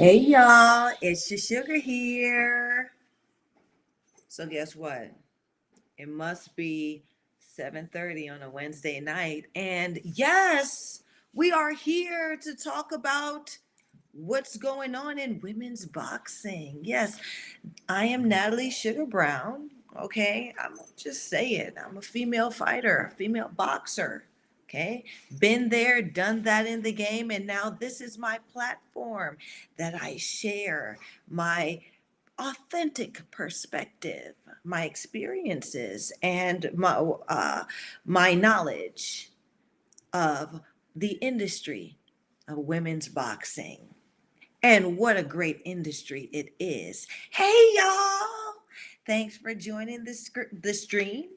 Hey y'all, it's your sugar here. So guess what? It must be 7:30 on a Wednesday night. And yes, we are here to talk about what's going on in women's boxing. Yes, I am Natalie Sugar Brown. Okay, I'm just say it. I'm a female fighter, a female boxer. Okay, been there, done that in the game, and now this is my platform that I share my authentic perspective, my experiences, and my knowledge of the industry of women's boxing. And what a great industry it is. Hey, y'all. Thanks for joining the stream.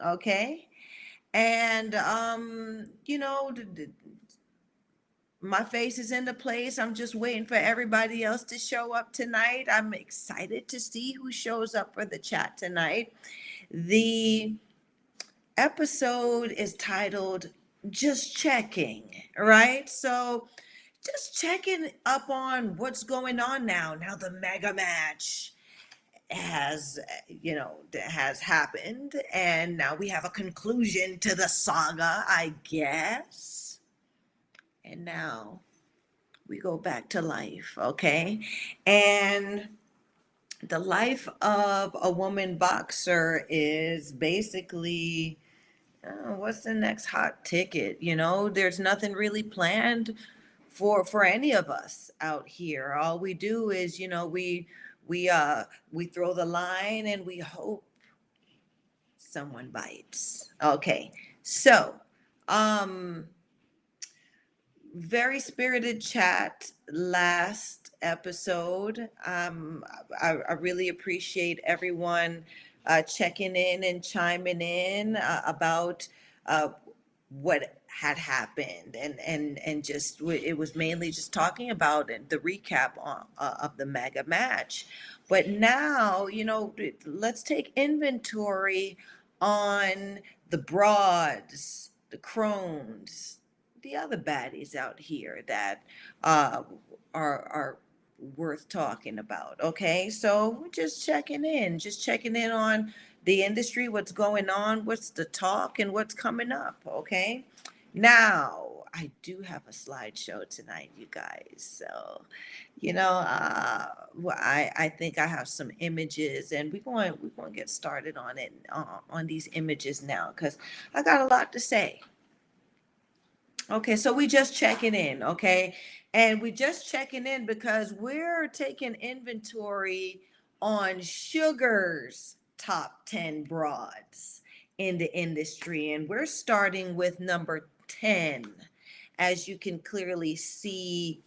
Okay. And, my face is in the place. I'm just waiting for everybody else to show up tonight. I'm excited to see who shows up for the chat tonight. The episode is titled Just Checking, right? So, just checking up on what's going on now. Now the mega match has, has happened, and now we have a conclusion to the saga, I guess. And now we go back to life, okay? And the life of a woman boxer is basically what's the next hot ticket? There's nothing really planned for any of us out here. All we do is, we throw the line and we hope someone bites. Okay. So, um very spirited chat last episode. I really appreciate everyone checking in and chiming in about uh, what had happened, and just it was mainly just talking about the recap of the mega match. But now, let's take inventory on the broads, the crones, the other baddies out here that uh, are worth talking about. Okay, so we're just checking in on the industry, what's going on, what's the talk, and what's coming up. Okay, now I do have a slideshow tonight, you guys. So, I think I have some images, and we're going to get started on it on these images now because I got a lot to say. Okay, so we just checking in, okay? And we just checking in because we're taking inventory on Sugar's top 10 broads in the industry. And we're starting with number 10. As you can clearly see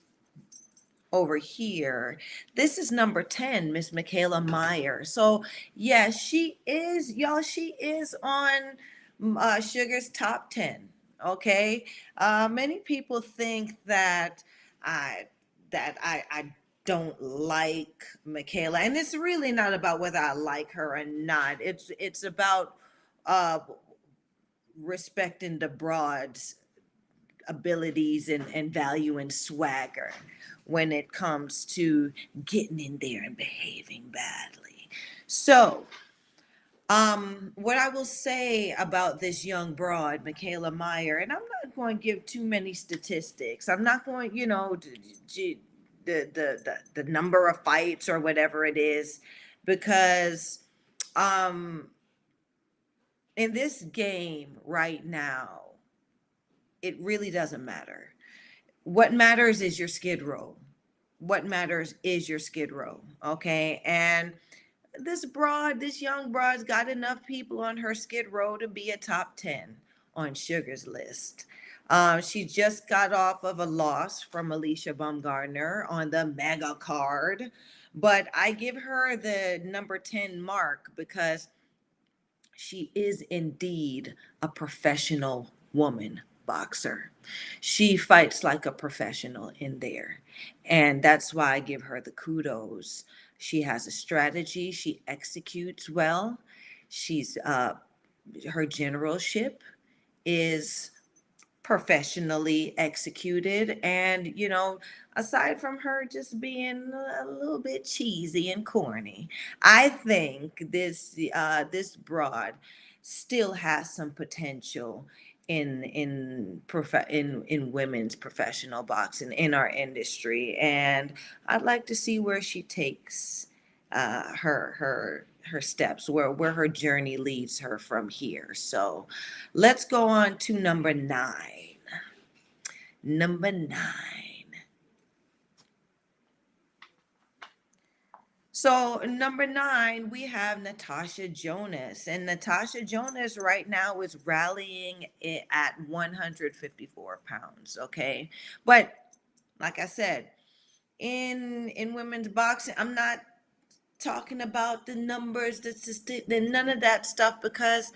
over here, this is number 10, Miss Michaela Meyer. So, yeah, she is, y'all, she is on Sugar's top 10. Okay. Many people think that I I don't like Michaela, and it's really not about whether I like her or not. It's about uh, respecting the broad's abilities and value and swagger when it comes to getting in there and behaving badly. So, what I will say about this young broad, Michaela Meyer, and I'm not going to give too many statistics. I'm not going, the number of fights or whatever it is, because um, in this game right now, it really doesn't matter. What matters is your skid row. What matters is your skid row. Okay. And this young broad's got enough people on her skid row to be a top 10 on Sugar's list. She just got off of a loss from Alicia Baumgardner on the mega card, but I give her the number 10 mark because she is indeed a professional woman boxer. She fights like a professional in there. And that's why I give her the kudos. She has a strategy, she executes well. She's her generalship is professionally executed. And, aside from her just being a little bit cheesy and corny, I think this broad still has some potential in women's professional boxing in our industry. And I'd like to see where she takes her steps, where her journey leads her from here. So let's go on to number 9. Number 9. So number 9, we have Natasha Jonas, and Natasha Jonas right now is rallying it at 154 pounds. Okay, but like I said, in women's boxing, I'm not talking about the numbers, none of that stuff, because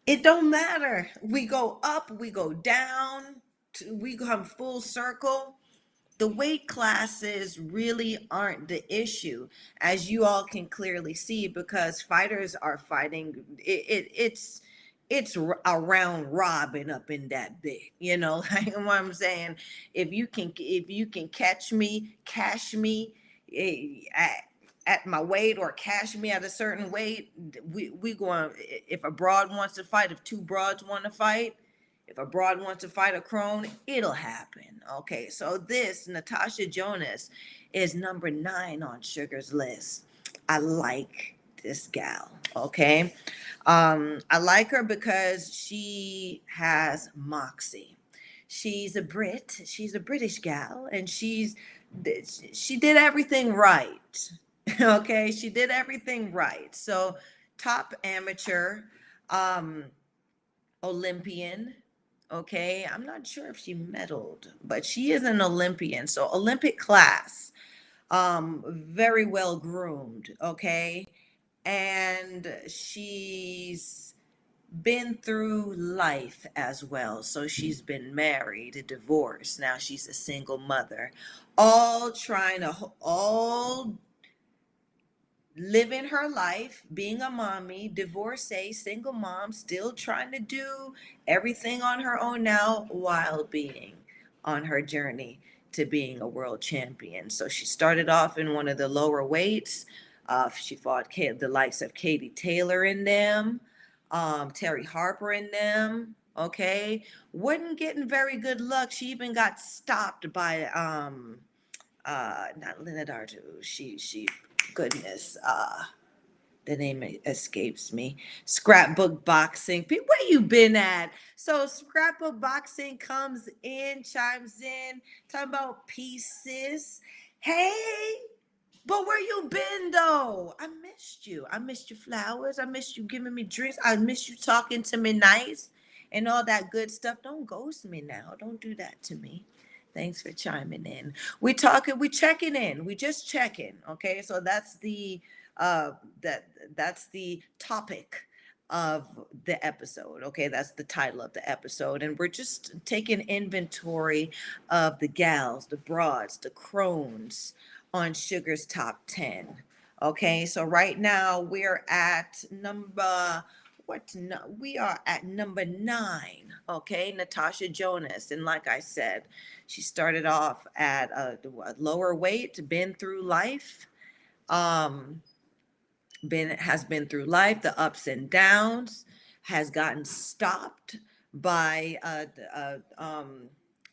it don't matter. We go up, we go down, we come full circle. The weight classes really aren't the issue, as you all can clearly see, because fighters are fighting. It's a round robin up in that bit, like what I'm saying. If you can cash me at my weight, or cash me at a certain weight, we going. If a broad wants to fight, if two broads want to fight, if a broad wants to fight a crone, it'll happen. Okay, so this Natasha Jonas is number 9 on Sugar's list. I like this gal. Okay, I like her because she has moxie. She's a Brit. She's a British gal, and she did everything right. Okay, she did everything right. So top amateur, um, Olympian. Okay, I'm not sure if she medaled, but she is an Olympian. So Olympic class, very well groomed. Okay, and she's been through life as well. So she's been married, divorced. Now she's a single mother, all trying to all living her life, being a mommy, divorcee, single mom, still trying to do everything on her own now while being on her journey to being a world champion. So she started off in one of the lower weights. She fought the likes of Katie Taylor in them, Terry Harper in them. Okay, wasn't getting very good luck. She even got stopped by not Lynette Artu. She goodness, the name escapes me. Scrapbook Boxing. Where you been at? So Scrapbook Boxing comes in, chimes in, talking about pieces. Hey, but where you been though? I missed you. I missed your flowers. I missed you giving me drinks. I missed you talking to me nice and all that good stuff. Don't ghost me now. Don't do that to me. Thanks for chiming in. We checking in. We just checking. Okay. So uh that that's the topic of the episode. Okay, that's the title of the episode. And we're just taking inventory of the gals, the broads, the crones on Sugar's top 10. Okay, so right now we're at number what no, we are at number 9. Okay, Natasha Jonas. And like I said, she started off at a lower weight, been through life. Um, been through life, the ups and downs, has gotten stopped by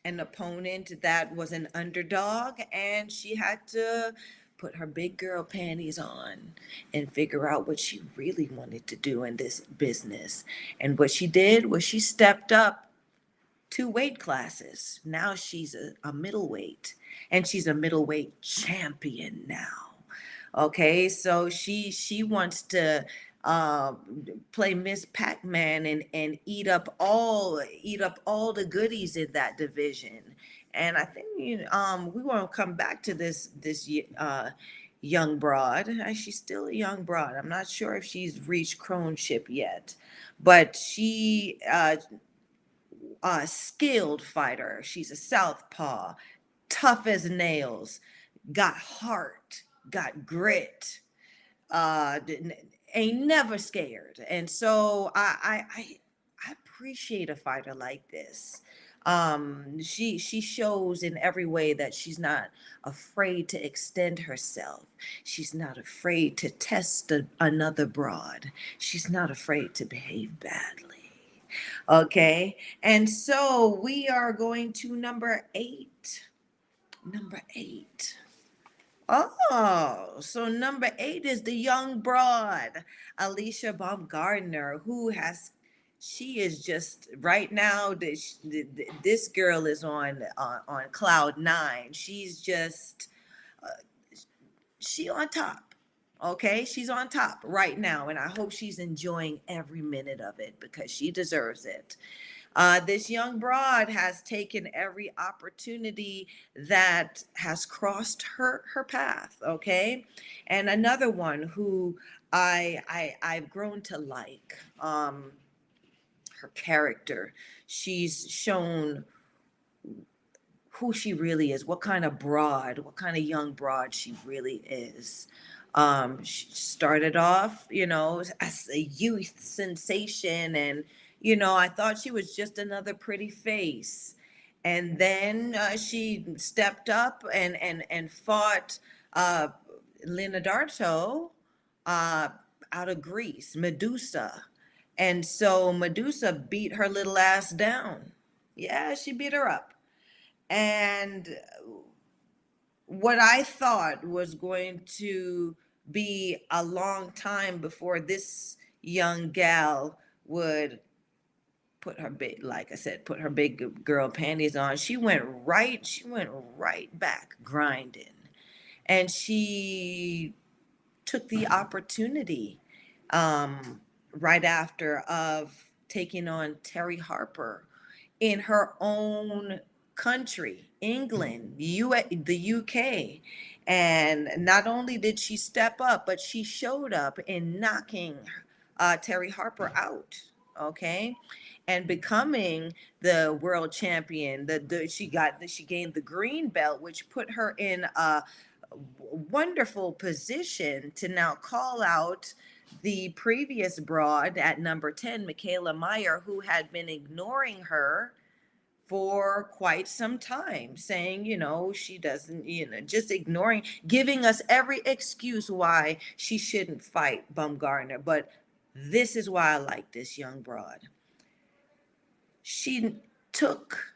an opponent that was an underdog, and she had to put her big girl panties on and figure out what she really wanted to do in this business. And what she did was she stepped up 2 weight classes. Now she's a middleweight, and she's a middleweight champion now. Okay, so she wants to uh, play Miss Pac-Man and eat up all the goodies in that division. And I think we want to come back to this young broad. She's still a young broad. I'm not sure if she's reached croneship yet, but she a skilled fighter. She's a southpaw, tough as nails, got heart, got grit, uh, ain't never scared. And so I appreciate a fighter like this. She shows in every way that she's not afraid to extend herself. She's not afraid to test another broad. She's not afraid to behave badly. Okay, and so we are going to number 8. Number 8. Oh, so number 8 is the young broad, Alicia Baumgardner, who has, she is just right now. This girl is on cloud nine. She's just uh, she on top. Okay, she's on top right now, and I hope she's enjoying every minute of it because she deserves it. This young broad has taken every opportunity that has crossed her path. Okay, and another one who I've grown to like. Her character. She's shown who she really is, what kind of broad, what kind of young broad she really is. She started off, as a youth sensation, and I thought she was just another pretty face. And then she stepped up and fought uh, Leonardo uh, out of Greece, Medusa. And so Medusa beat her little ass down. Yeah, she beat her up. And what I thought was going to be a long time before this young gal would put her big, like I said, put her big girl panties on. She went right back grinding. And she took the opportunity right after of taking on Terry Harper in her own country, England, the UK. And not only did she step up, but she showed up in knocking Terry Harper out. Okay, and becoming the world champion. She gained the green belt, which put her in a wonderful position to now call out the previous broad at number 10, Michaela Meyer, who had been ignoring her for quite some time, saying, she doesn't, just ignoring, giving us every excuse why she shouldn't fight Bumgarner. But this is why I like this young broad. She took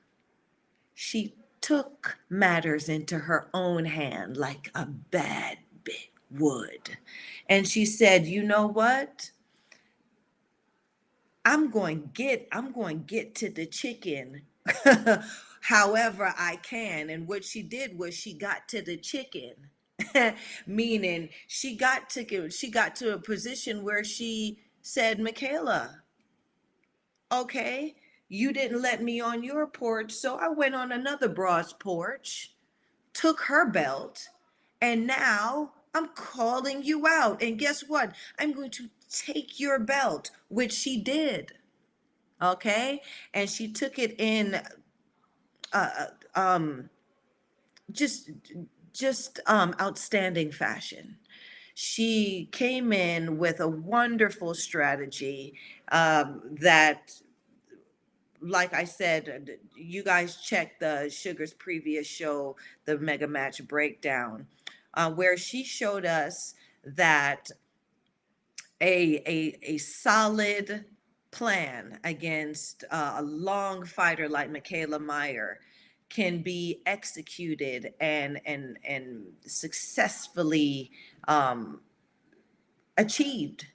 she took matters into her own hand like a bad bit would. And she said, you know what? I'm going to get to the chicken however I can. And what she did was she got to the chicken. Meaning she got to a position where she said, Michaela, okay, you didn't let me on your porch, so I went on another broad's porch, took her belt, and now I'm calling you out. And guess what? I'm going to take your belt, which she did. Okay, and she took it in uh, um, just outstanding fashion. She came in with a wonderful strategy that, like I said, you guys check the Sugar's previous show, the Mega Match Breakdown, where she showed us that a solid plan against a long fighter like Michaela Meyer can be executed and successfully um, achieved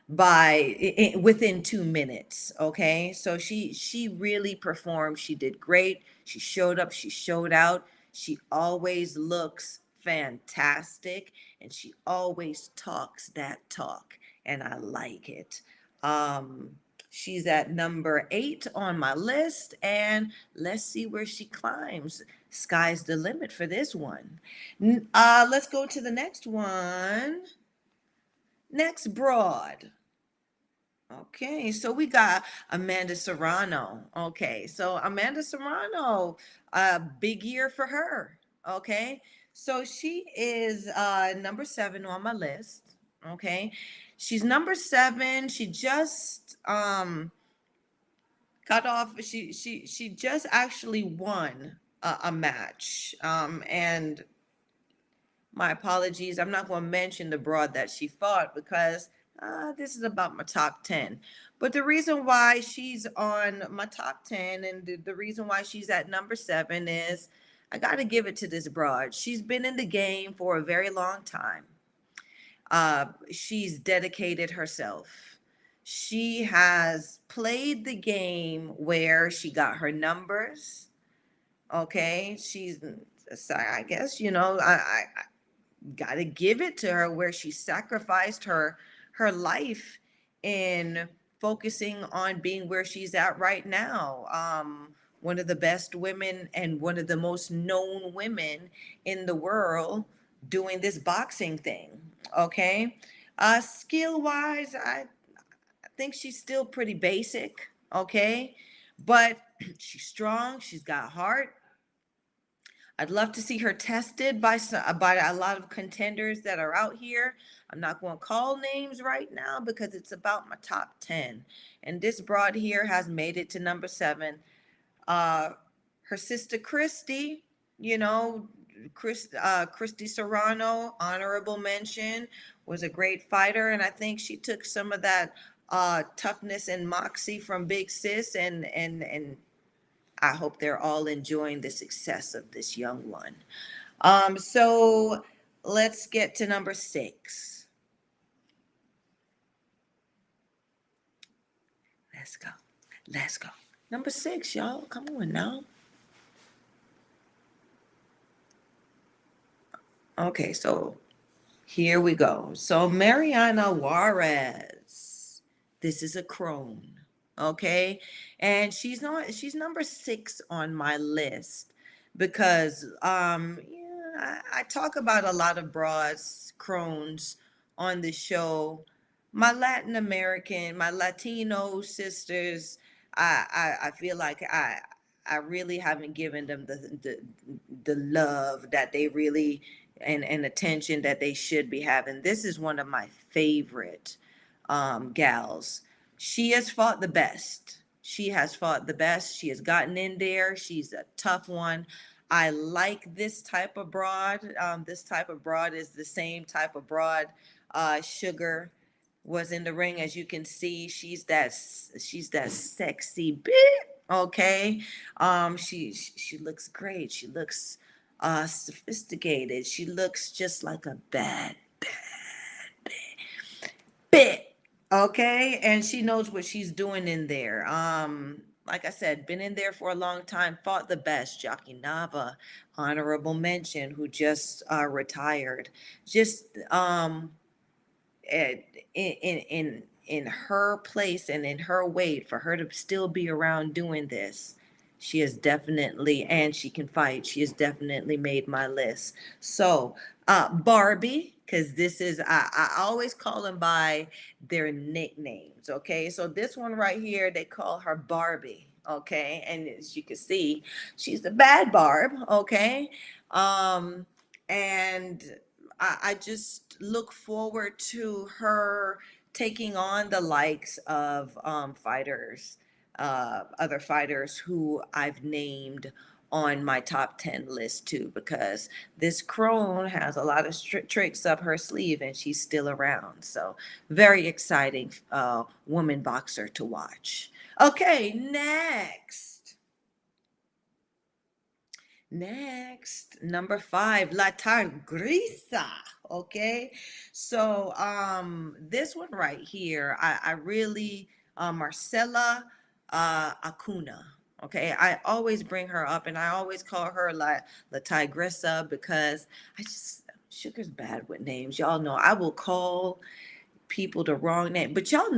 within 2 minutes. Okay, so she really performed. She did great. She showed up, she showed out. She always looks fantastic, and she always talks that talk, and I like it. um she's at number 8 on my list, and let's see where she climbs. Sky's the limit for this one. Let's go to the next one. Next broad. Okay, so we got Amanda Serrano. Okay, so Amanda Serrano, a big year for her. Okay, so she is number 7 on my list. Okay, she's number 7. She just cut off. She just actually won a match. And my apologies. I'm not going to mention the broad that she fought because this is about my top 10. But the reason why she's on my top 10 and the reason why she's at number 7 is I got to give it to this broad. She's been in the game for a very long time. She's dedicated herself. She has played the game where she got her numbers. Okay. I guess, I got to give it to her where she sacrificed her life in focusing on being where she's at right now. One of the best women and one of the most known women in the world doing this boxing thing. Okay. Skill wise, I think she's still pretty basic. Okay. But she's strong. She's got heart. I'd love to see her tested by a lot of contenders that are out here. I'm not going to call names right now because it's about my top 10. And this broad here has made it to number 7. Her sister Christy, Christy Serrano, honorable mention, was a great fighter. And I think she took some of that toughness and moxie from Big Sis and I hope they're all enjoying the success of this young one. So let's get to number 6. Let's go. Let's go. Number 6, y'all. Come on now. Okay, so here we go. So Mariana Juarez. This is a crone. Okay. And she's number 6 on my list because yeah, I talk about a lot of broads, crones on the show. My Latin American, my Latino sisters, I feel like I really haven't given them the love that they really and attention that they should be having. This is one of my favorite gals. She has fought the best. She has fought the best. She has gotten in there. She's a tough one. I like this type of broad. This type of broad is the same type of broad Sugar was in the ring. As you can see, she's that sexy bit. Okay. She looks great. She looks sophisticated. She looks just like a bad bit. Okay, and she knows what she's doing in there. Like I said, been in there for a long time, fought the best. Jockey Nava, honorable mention, who just retired. Just in in her place and in her weight, for her to still be around doing this, she has definitely, and she can fight. She has definitely made my list. So Barbie, because this is I always call them by their nicknames. Okay, so this one right here, they call her Barbie. Okay, and as you can see, she's the bad Barb. Okay, um, and I just look forward to her taking on the likes of fighters, other fighters who I've named on my top 10 list too, because this crone has a lot of tricks up her sleeve and she's still around. So very exciting woman boxer to watch. Okay, Next, number 5, La Tigresa. Okay, so this one right here, I really Marcela Acuna. Okay, I always bring her up, and I always call her La Tigresa because Sugar's bad with names. Y'all know I will call people the wrong name, but y'all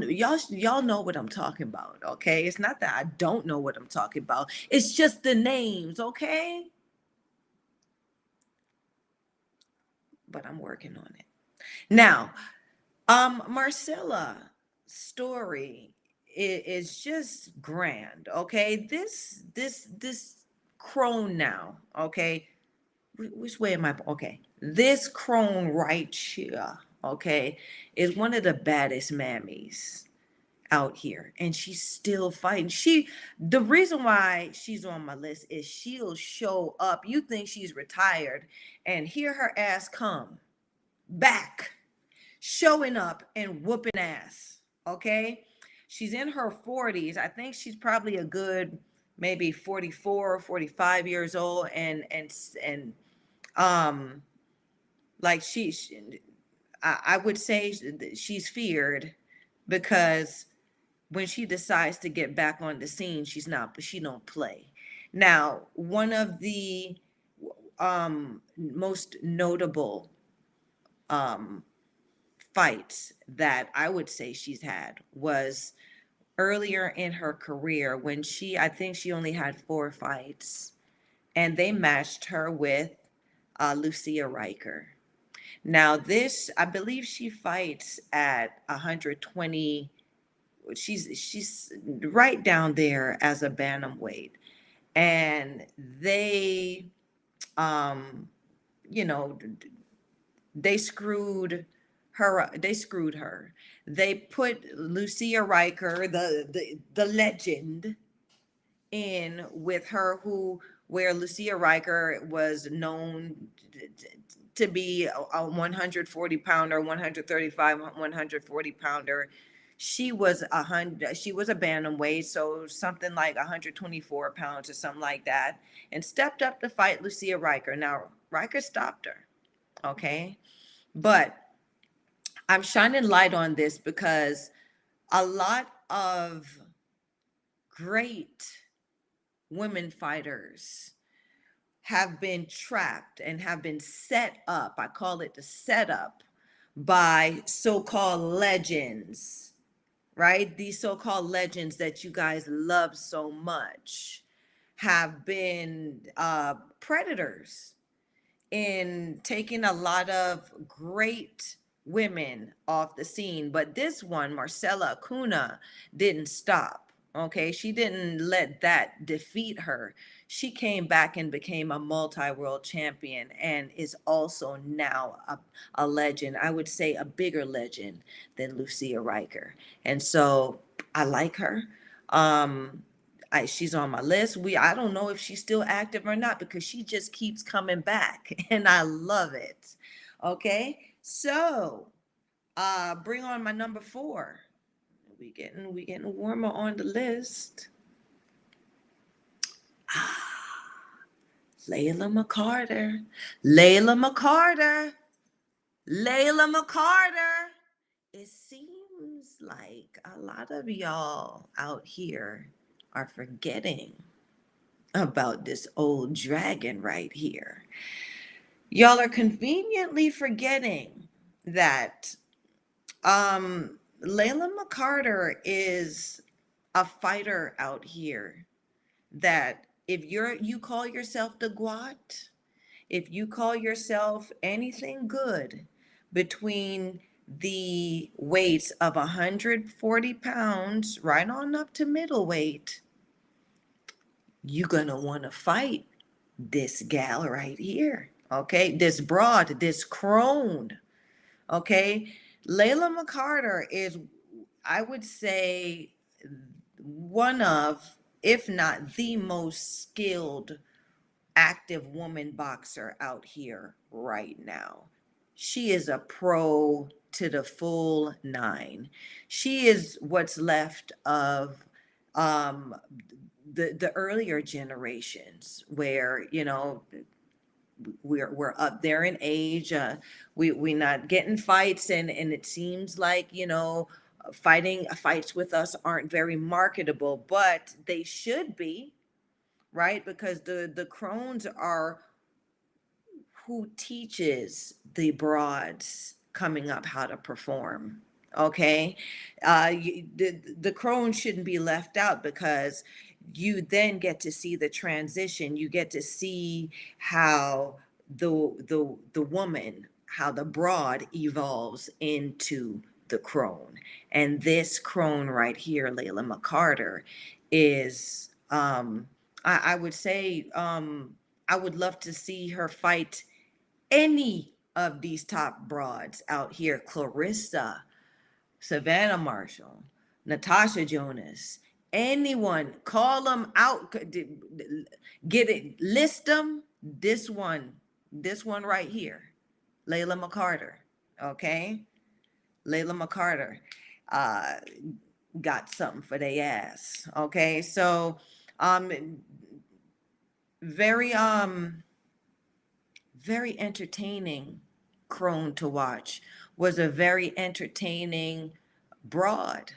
know what I'm talking about. Okay, it's not that I don't know what I'm talking about. It's just the names. Okay. But I'm working on it. Now, Marcella story is just grand. Okay, this crone now. Okay, which way am I? Okay, this crone right here. Okay, is one of the baddest mammies out here, and she's still fighting. The reason why she's on my list is she'll show up. You think she's retired, and hear her ass come back, showing up and whooping ass. Okay, she's in her 40s. I think she's probably a good maybe 44 or 45 years old, and um like I would say she's feared, because when she decides to get back on the scene, she don't play. Now, one of the most notable um fights that I would say she's had was earlier in her career, when I think she only had 4 fights, and they matched her with Lucia Riker. Now, this, I believe she fights at 120. She's right down there as a bantamweight, and um, you know, they screwed her. They put Lucia Riker, the legend, in with her, where Lucia Riker was known to be a 140 pounder, 135, 140 pounder. She was a bantamweight, so something like 124 pounds or something like that, and stepped up to fight Lucia Riker. Now, Riker stopped her, okay? But I'm shining light on this because a lot of great women fighters have been trapped and have been set up. I call it the setup, by so-called legends, right? These so-called legends that you guys love so much have been predators in taking a lot of great women off the scene. But this one, Marcela Acuna, didn't stop. Okay, she didn't let that defeat her. She came back and became a multi-world champion, and is also now a legend. I would say a bigger legend than Lucia Riker. And so I like her. Um, she's on my list. I don't know if she's still active or not, because she just keeps coming back and I love it. Okay. So bring on my number 4. We getting warmer on the list. Layla McCarter. Layla McCarter. Layla McCarter. It seems like a lot of y'all out here are forgetting about this old dragon right here. Y'all are conveniently forgetting that Layla McCarter is a fighter out here, that if you call yourself the Guat, if you call yourself anything good between the weights of 140 pounds right on up to middleweight, you're gonna want to fight this gal right here. Okay, this broad, this crone. Okay, Layla McCarter is, I would say, one of, if not the most skilled active woman boxer out here right now. She is a pro to the full 9. She is what's left of um, the earlier generations, where we're up there in age. We not getting fights, and it seems like fights with us aren't very marketable, but they should be, right? Because the crones are who teaches the broads coming up how to perform. Okay, the crone shouldn't be left out, because you then get to see the transition. You get to see how the woman, how the broad evolves into the crone. And this crone right here, Layla McCarter, is I would say I would love to see her fight any of these top broads out here: Clarissa, Savannah Marshall, Natasha Jonas, anyone, call them out, get it, list them. This one right here, Layla McCarter, okay? Layla McCarter uh, got something for their ass, okay? So, um, very, very entertaining crone to watch, was a very entertaining broad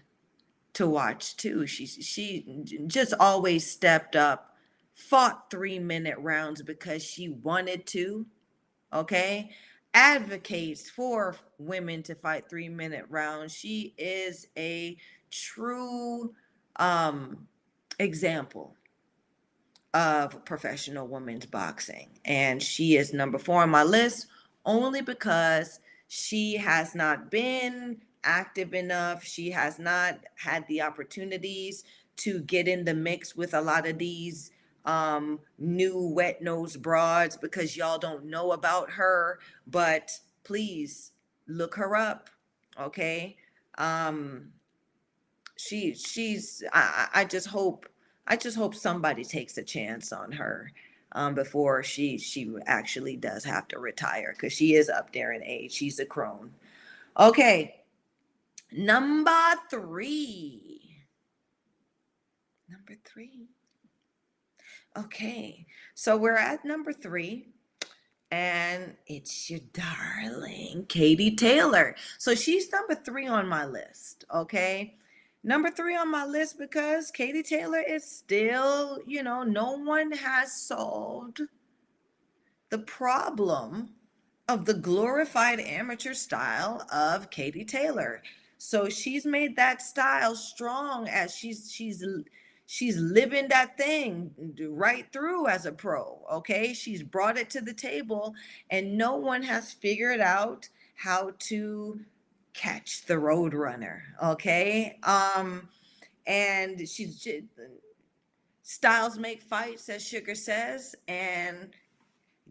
to watch too. She just always stepped up, fought 3 minute rounds because she wanted to, okay? Advocates for women to fight 3 minute rounds. She is a true example of professional women's boxing. And she is number 4 on my list only because she has not been active enough. She has not had the opportunities to get in the mix with a lot of these new wet nose broads because y'all don't know about her. But please look her up, okay? Um, she's I just hope somebody takes a chance on her before she actually does have to retire, because she is up there in age. She's a crone. Okay, number three. Number three. Okay, so we're at number 3. And it's your darling Katie Taylor. So she's number 3 on my list, okay? Number 3 on my list because Katie Taylor is still, no one has solved the problem of the glorified amateur style of Katie Taylor. So she's made that style strong as she's living that thing right through as a pro, okay? She's brought it to the table and no one has figured out how to catch the road runner, okay? And styles make fights, as Sugar says, and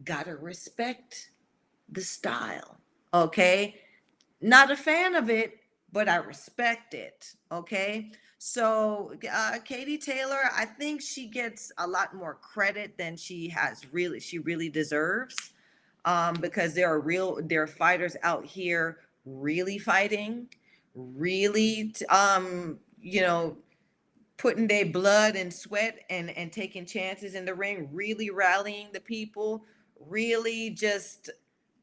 gotta respect the style, okay? Not a fan of it, but I respect it, okay? So Katie Taylor, I think she gets a lot more credit than she really deserves, because there are fighters out here really fighting, really putting their blood and sweat and taking chances in the ring, really rallying the people, really just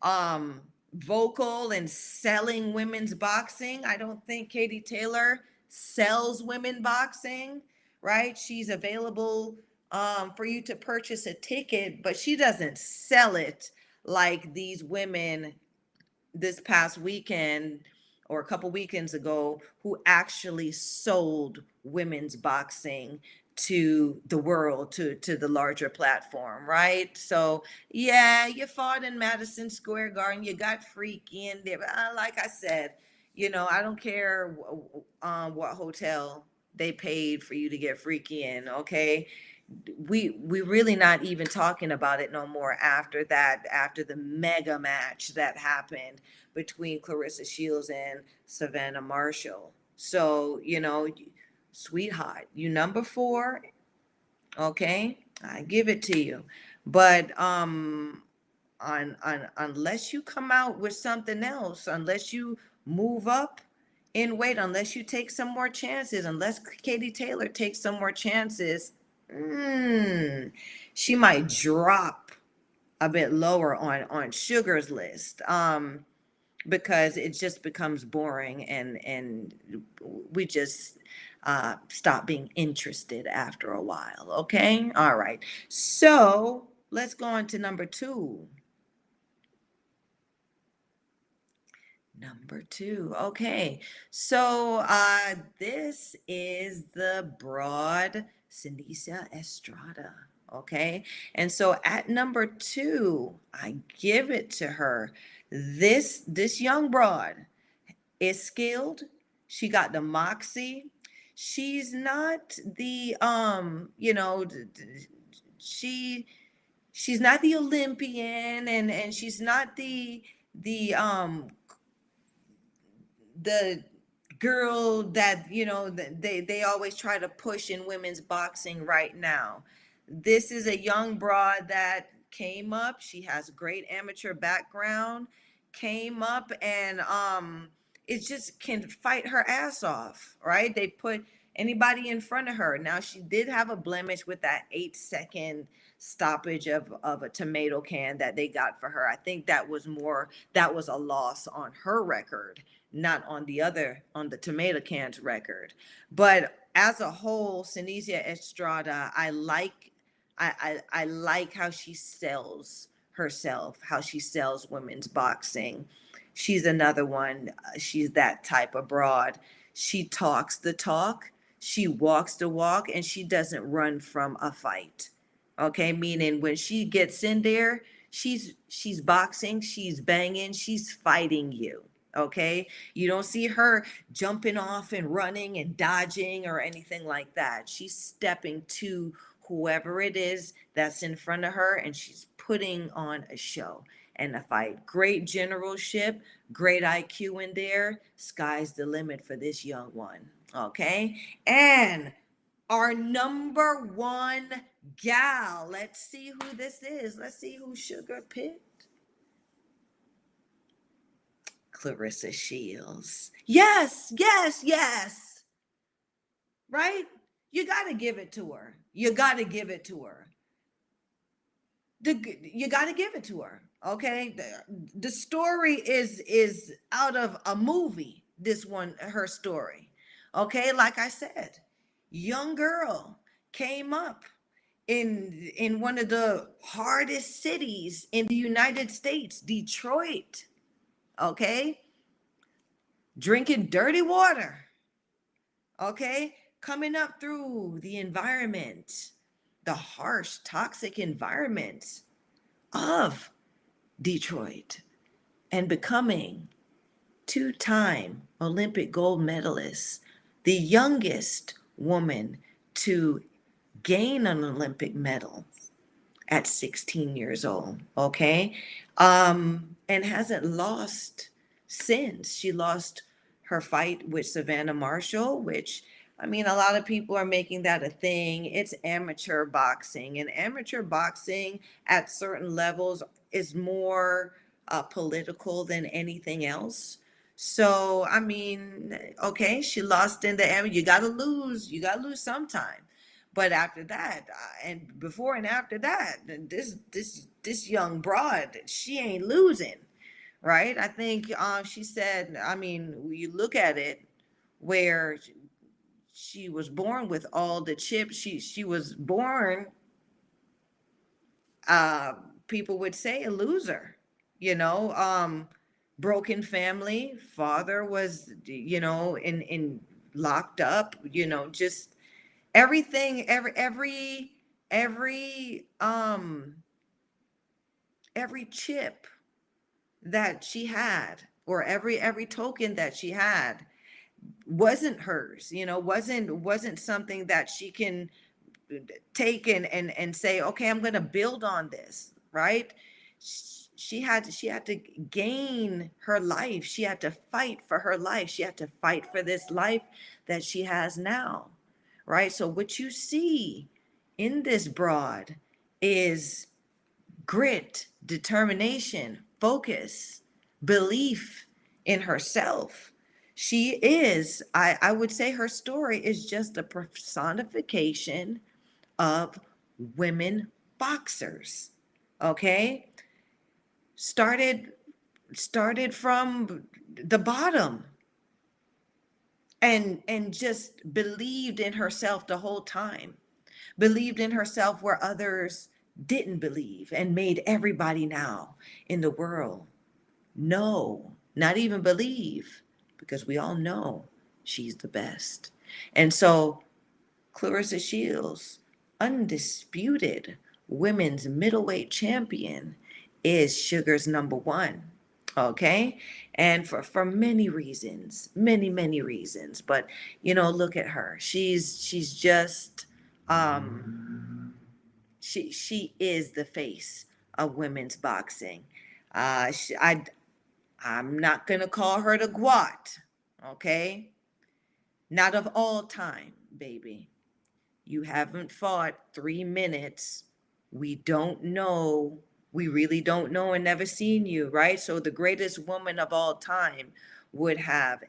um vocal and selling women's boxing. I don't think Katie Taylor sells women boxing, right? She's available for you to purchase a ticket, but she doesn't sell it like these women this past weekend or a couple weekends ago who actually sold women's boxing to the world, to the larger platform, right? So yeah, you fought in Madison Square Garden, you got freaky in there, but like I said, I don't care what hotel they paid for you to get freaky in, okay? We really not even talking about it no more after that, after the mega match that happened between Clarissa Shields and Savannah Marshall. So, sweetheart, you number 4, okay? I give it to you. But on unless you come out with something else, unless you move up in weight, unless you take some more chances, unless Katie Taylor takes some more chances, she might drop a bit lower on Sugar's list, because it just becomes boring and we just stop being interested after a while. Okay, all right. So let's go on to number 2. Number 2. Okay. So this is the broad Sinisa Estrada. Okay. And so at number 2, I give it to her. This young broad is skilled. She got the moxie. She's not the she she's not the Olympian, and she's not the girl that, they always try to push in women's boxing right now. This is a young broad that came up. She has great amateur background, came up and it just can fight her ass off, right? They put anybody in front of her. Now she did have a blemish with that 8-second stoppage of a tomato can that they got for her. I think that was a loss on her record, not on the tomato cans record. But as a whole, Sinesia Estrada, I like how she sells herself, how she sells women's boxing. She's another one. She's that type of broad. She talks the talk, she walks the walk, and she doesn't run from a fight. Okay, meaning when she gets in there, she's boxing, she's banging, she's fighting you. Okay, you don't see her jumping off and running and dodging or anything like that. She's stepping to whoever it is that's in front of her, and she's putting on a show and a fight. Great generalship, great IQ in there. Sky's the limit for this young one. Okay, and our number one gal. Let's see who this is. Let's see who Sugar picked. Clarissa Shields. Yes, yes, yes. Right? You got to give it to her. You got to give it to her. You got to give it to her. Okay? The story is out of a movie. This one, her story. Okay? Like I said, young girl came up in one of the hardest cities in the United States, Detroit. Okay? Drinking dirty water. Okay? Coming up through the environment, the harsh, toxic environment of Detroit, and becoming two-time Olympic gold medalist, the youngest woman to gain an Olympic medal at 16 years old, okay? And hasn't lost since. She lost her fight with Savannah Marshall, which, I mean, a lot of people are making that a thing. It's amateur boxing, and amateur boxing at certain levels is more political than anything else. So, I mean, okay, she lost in the amateur. You gotta lose sometime. But after that, and before and after that, this young broad, she ain't losing, right? I think she said, I mean, you look at it, where she was born with all the chips. She was born, uh, people would say, a loser, you know, broken family. Father was, in locked up, just everything, every um every chip that she had, or every token that she had, wasn't hers, wasn't something that she can take and say, okay, I'm going to build on this, right? She had to gain her life. She had to fight for her life. She had to fight for this life that she has now, right? So what you see in this broad is grit, determination, focus, belief in herself. She is, I would say her story is just a personification of women boxers. Okay? Started from the bottom, and just believed in herself the whole time. Believed in herself where others didn't believe, and made everybody now in the world know, not even believe, because we all know she's the best. And so Clarissa Shields, undisputed women's middleweight champion, is Sugar's number one. Okay. And for many reasons, many reasons. But look at her. She's just she is the face of women's boxing. I'm not gonna call her the Gwat, okay? Not of all time, baby. You haven't fought 3 minutes. We don't know. We really don't know and never seen you, right? So the greatest woman of all time would have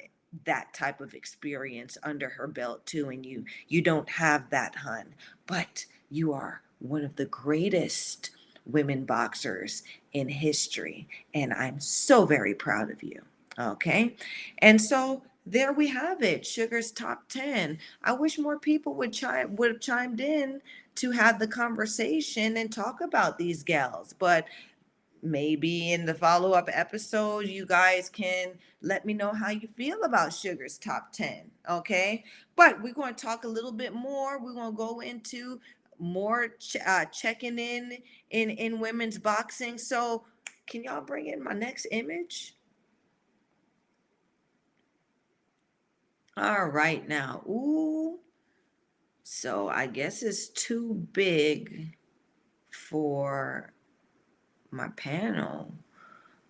that type of experience under her belt too. And you don't have that, hun. But you are one of the greatest women boxers in history. And I'm so very proud of you. Okay. And so there we have it. Sugar's top 10. I wish more people would have chimed in to have the conversation and talk about these gals. But maybe in the follow-up episode, you guys can let me know how you feel about Sugar's top 10. Okay. But we're going to talk a little bit more. We're going to go into more checking in women's boxing. So can y'all bring in my next image? All right now. Ooh. So I guess it's too big for my panel.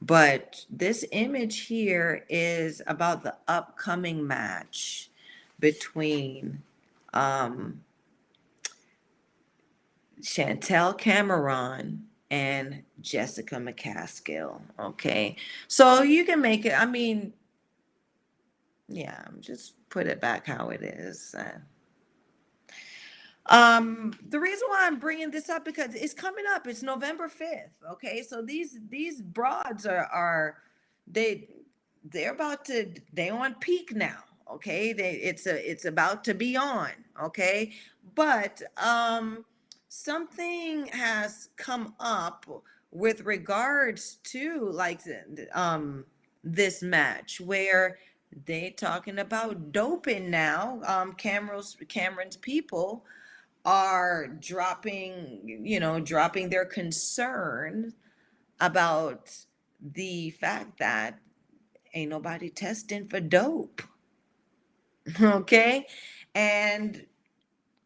But this image here is about the upcoming match between um, Chantel Cameron and Jessica McCaskill. Okay. So you can make it, I mean, yeah, just put it back how it is. The reason why I'm bringing this up because it's coming up. It's November 5th. Okay, so these broads are they they're about to they on peak now. Okay, it's about to be on. Okay, but something has come up with regards to like this match where they talking about doping now. Cameron's people are dropping their concern about the fact that ain't nobody testing for dope. Okay. And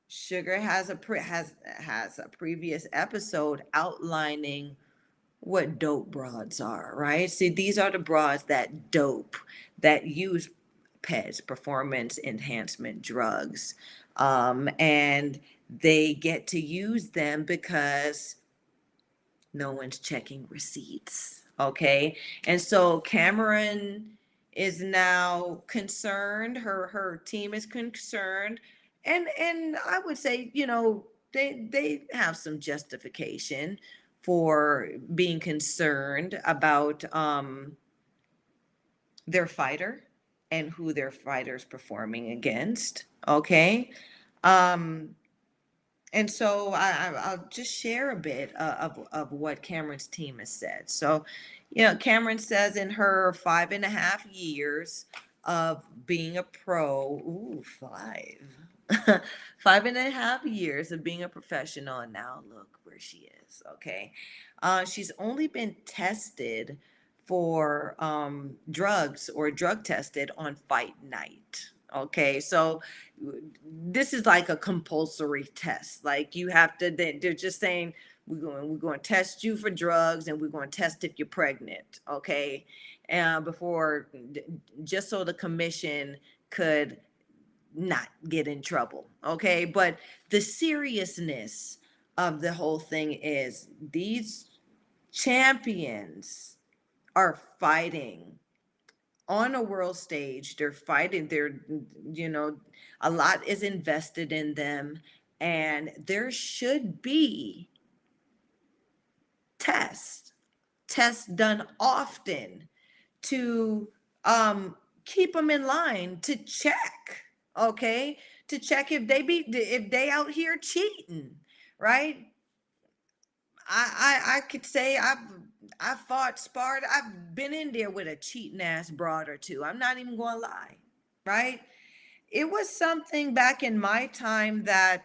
Sugar has a previous episode outlining what dope broads are, right? See, these are the broads that dope, that use PEDs, performance enhancement drugs. And they get to use them because no one's checking receipts. Okay. And so Cameron is now concerned, her team is concerned. And I would say, they have some justification for being concerned about their fighter and who their fighter's performing against. Okay. Um, and so I'll just share a bit of what Cameron's team has said. So, Cameron says in her 5.5 years of being a pro, ooh, 5.5 years of being a professional, and now look where she is. Okay. She's only been tested for drugs or drug tested on fight night. Okay. So, this is like a compulsory test. Like you have to, they're just saying, we're going to test you for drugs and we're going to test if you're pregnant. Okay. Before, just so the commission could not get in trouble. Okay. But the seriousness of the whole thing is these champions are fighting on a world stage. They're fighting. You know, a lot is invested in them, and there should be tests, tests done often to keep them in line to check. Okay, to check if they out here cheating, right? I could say I've fought, sparred, I've been in there with a cheating ass broad or two. I'm not even gonna lie, right? It was something back in my time that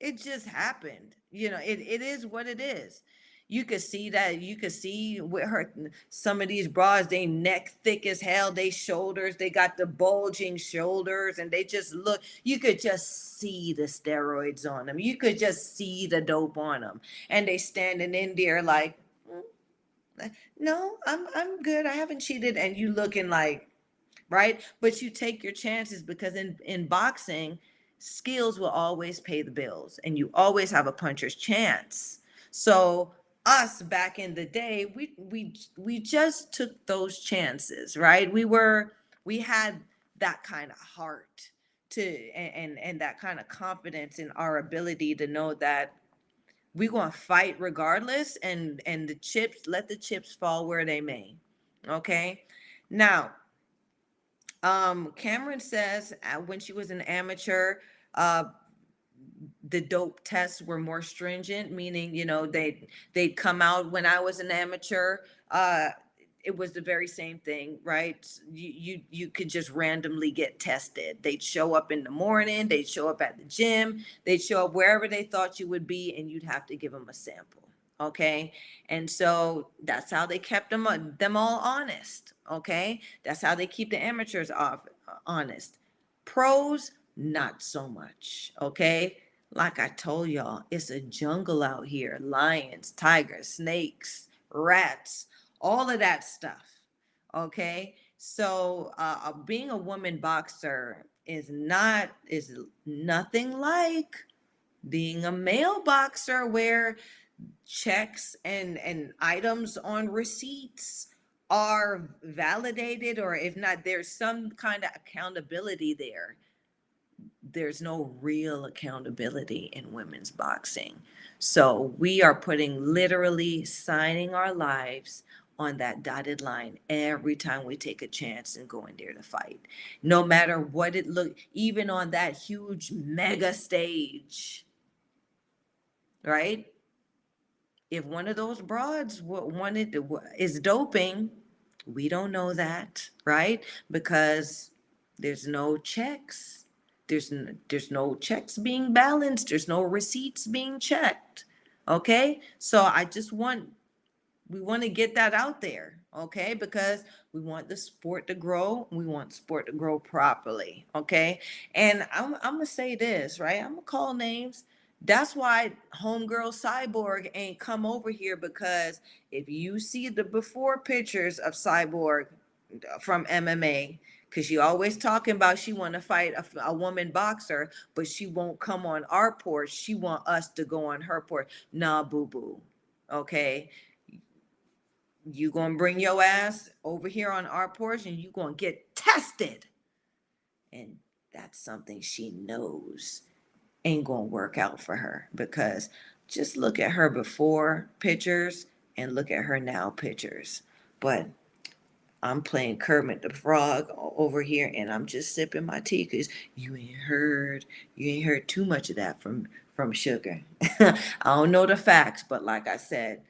it just happened. It is what it is. You could see that. You could see with her, some of these bras, they neck thick as hell. They shoulders, they got the bulging shoulders, and they just look. You could just see the steroids on them. You could just see the dope on them, and they standing in there like, no, I'm good. I haven't cheated, and you looking like, right? But you take your chances because in boxing, skills will always pay the bills and you always have a puncher's chance. So us back in the day, we just took those chances, right? We had that kind of heart to and that kind of confidence in our ability to know that we're going to fight regardless, and the chips, let the chips fall where they may. Okay. Now, Cameron says when she was an amateur, uh, the dope tests were more stringent, meaning, they'd come out when I was an amateur. Uh, it was the very same thing, right? You could just randomly get tested. They'd show up in the morning, they'd show up at the gym, they'd show up wherever they thought you would be, and you'd have to give them a sample. Okay. And so that's how they kept them all honest. Okay. That's how they keep the amateurs off honest. Pros, not so much. Okay. Like I told y'all, it's a jungle out here. Lions, tigers, snakes, rats, all of that stuff. Okay. So being a woman boxer is nothing like being a male boxer, where checks and items on receipts are validated, or if not, there's some kind of accountability there. There's no real accountability in women's boxing. So we are putting, literally signing our lives on that dotted line every time we take a chance and go in there to fight. No matter what it look, even on that huge mega stage, right? If one of those broads is doping, we don't know that, right? Because there's no checks. There's no checks being balanced. There's no receipts being checked. Okay? So we want to get that out there, okay? Because we want the sport to grow. We want sport to grow properly, okay? And I'm gonna say this, right? I'm gonna call names. That's why homegirl Cyborg ain't come over here, because if you see the before pictures of Cyborg from MMA, because she always talking about she want to fight a woman boxer, but she won't come on our porch. She want us to go on her porch. Nah, boo boo. Okay, you gonna bring your ass over here on our porch and you gonna get tested. And that's something she knows ain't gonna work out for her, because just look at her before pictures and look at her now pictures. But I'm playing Kermit the Frog over here, and I'm just sipping my tea because you ain't heard too much of that from Sugar. I don't know the facts, but like I said,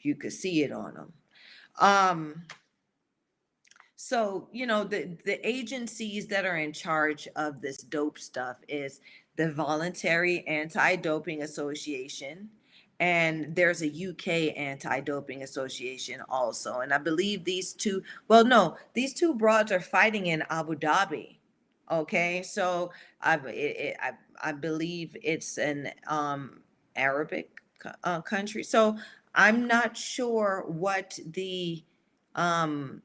you could see it on them. Um, so, the agencies that are in charge of this dope stuff is the Voluntary Anti-Doping Association, and there's a UK Anti-Doping Association also. And I believe these two, well, no, these two broads are fighting in Abu Dhabi. Okay, so I believe it's an Arabic country. So I'm not sure what the um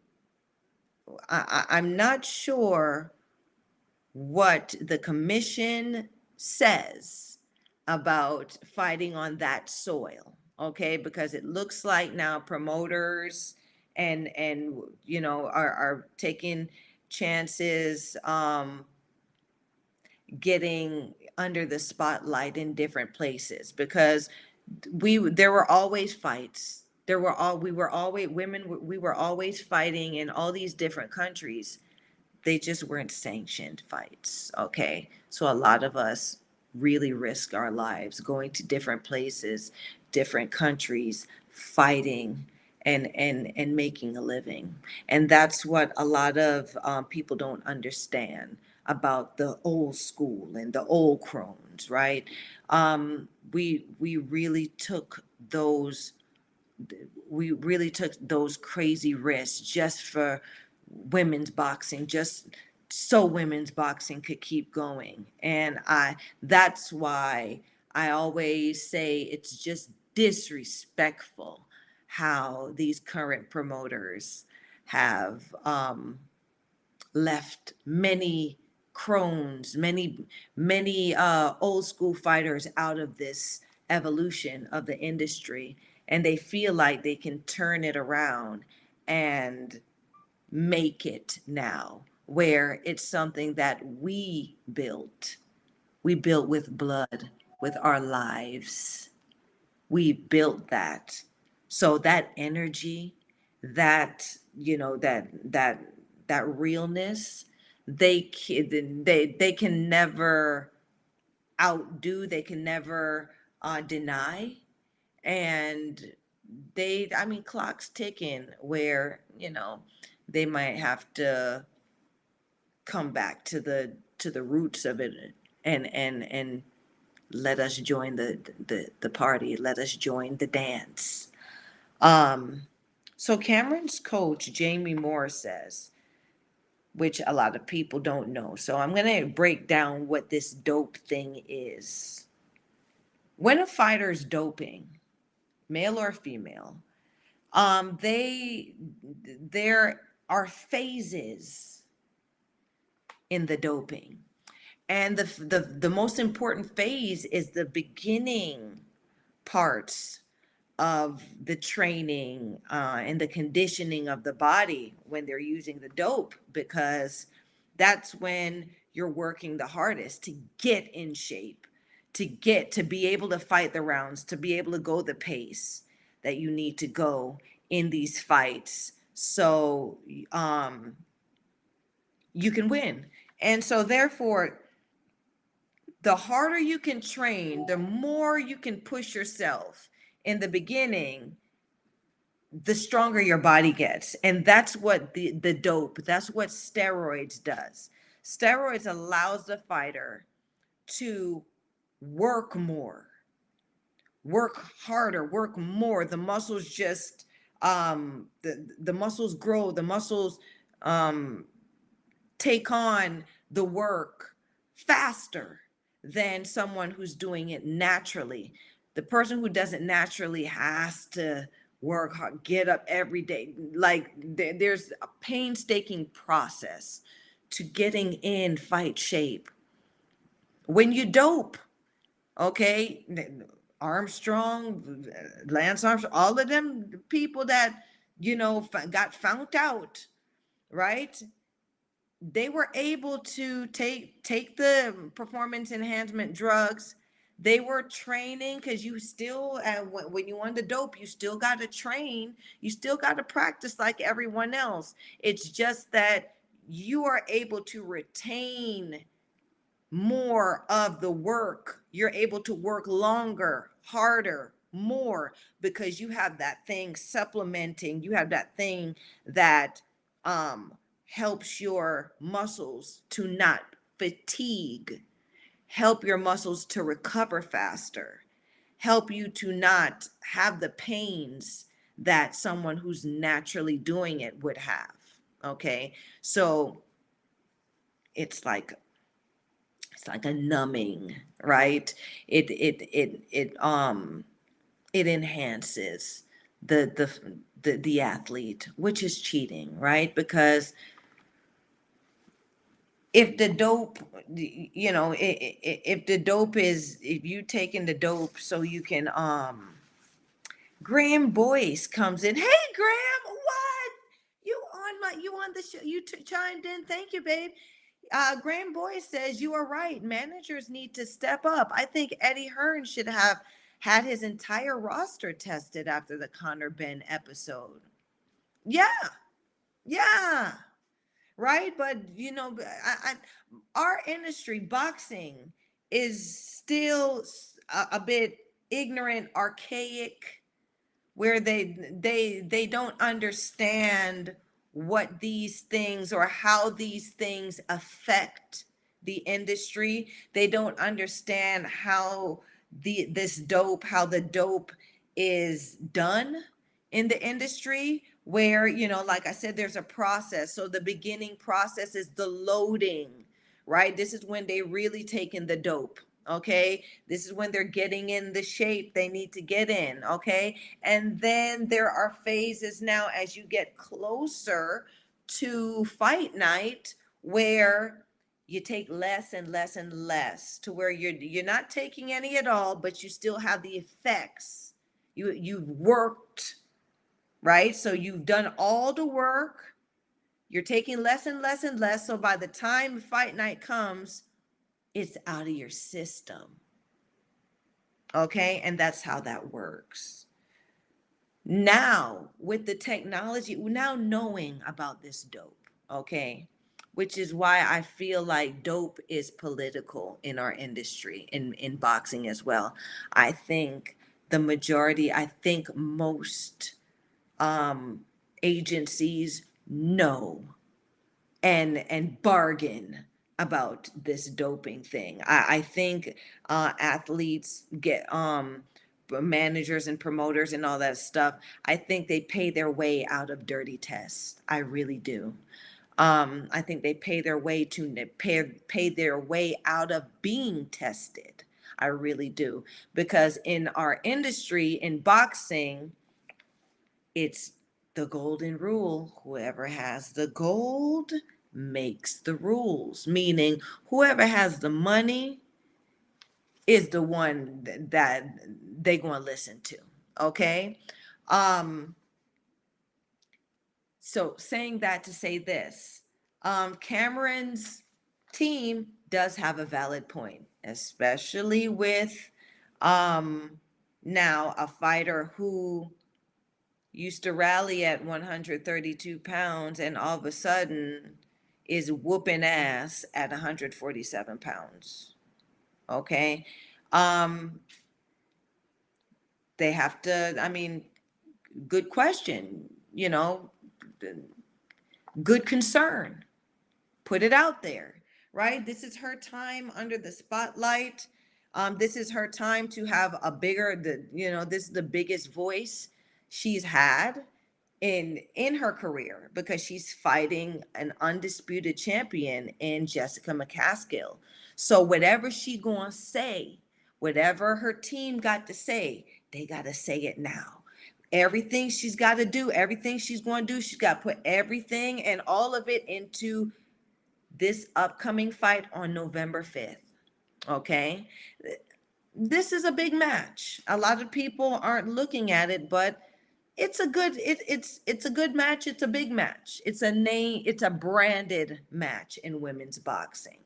I'm not sure what the commission says about fighting on that soil, okay? Because it looks like now promoters and are taking chances, getting under the spotlight in different places, because there were always fights. We were always women. We were always fighting in all these different countries. They just weren't sanctioned fights. Okay, so a lot of us really risk our lives going to different places, different countries, fighting and making a living. And that's what a lot of people don't understand about the old school and the old crones, right? We really took those crazy risks just for women's boxing, just so women's boxing could keep going. And that's why I always say it's just disrespectful how these current promoters have left many crones, many old school fighters out of this evolution of the industry, and they feel like they can turn it around and make it now, where it's something that we built with blood, with our lives. We built that. So that energy, that, that realness, they can never outdo, they can never deny. And I mean, clock's ticking where, they might have to come back to the roots of it, and let us join the party, let us join the dance. um so Cameron's coach Jamie Moore says, which a lot of people don't know, so I'm going to break down what this dope thing is. When a fighter's doping, male or female, they there are phases in the doping. And the most important phase is the beginning parts of the training and the conditioning of the body when they're using the dope, because that's when you're working the hardest to get in shape, to be able to fight the rounds, to be able to go the pace that you need to go in these fights. So you can win. And so therefore, the harder you can train, the more you can push yourself in the beginning, the stronger your body gets. And that's what the dope, that's what steroids does. Steroids allows the fighter to work more, work harder, work more. The muscles just the muscles grow, the muscles um take on the work faster than someone who's doing it naturally. The person who does it naturally has to work hard, get up every day. Like there's a painstaking process to getting in fight shape. When you dope, okay, Armstrong, Lance Armstrong, all of them people that, got found out, right? They were able to take the performance enhancement drugs. They were training, because you still when you on the dope, you still got to train, you still got to practice like everyone else. It's just that you are able to retain more of the work. You're able to work longer, harder, more, because you have that thing supplementing, you have that thing that helps your muscles to not fatigue, help your muscles to recover faster, help you to not have the pains that someone who's naturally doing it would have. Okay, so it's like it's like a numbing, right? It enhances the athlete, which is cheating, right? Because if the dope, if the dope is, if you taking the dope so you can Graham Boyce comes in. Hey Graham, what? You on the show, you chimed in. Thank you, babe. Graham Boyce says you are right. Managers need to step up. I think Eddie Hearn should have had his entire roster tested after the Conor Ben episode. Yeah, yeah, right. But our industry, boxing, is still a bit ignorant, archaic, where they don't understand what these things, or how these things affect the industry. They don't understand how the dope is done in the industry, where, like I said, there's a process. So the beginning process is the loading, right? This is when they really take in the dope. Okay, this is when they're getting in the shape they need to get in. Okay, and then there are phases now as you get closer to fight night, where you take less and less and less to where you're not taking any at all, but you still have the effects. You've worked, right? So you've done all the work. You're taking less and less and less. So by the time fight night comes, it's out of your system. Okay? And that's how that works. Now, with the technology, now knowing about this dope, okay? Which is why I feel like dope is political in our industry, in boxing as well. I think the majority, I think most agencies know and bargain about this doping thing. I think athletes get managers and promoters and all that stuff. I think they pay their way out of dirty tests. I really do. I think they pay their way to pay their way out of being tested. I really do, because in our industry, in boxing, it's the golden rule. Whoever has the gold makes the rules, meaning whoever has the money is the one that they going to listen to. Okay. Um, so saying that to say this, Cameron's team does have a valid point, especially with now a fighter who used to rally at 132 pounds and all of a sudden is whooping ass at 147 pounds. Okay. Um, they have to, I mean, good question, you know, good concern. Put it out there, right? This is her time under the spotlight. This is her time to have a bigger, this is the biggest voice she's had in her career, because she's fighting an undisputed champion in Jessica McCaskill. So whatever she gonna say, whatever her team got to say, they gotta say it now. Everything she's got to do, everything she's going to do, she's got to put everything and all of it into this upcoming fight on November 5th. Okay. This is a big match. A lot of people aren't looking at it, but it's a good it's a good match. It's a big match. It's a name, it's a branded match in women's boxing.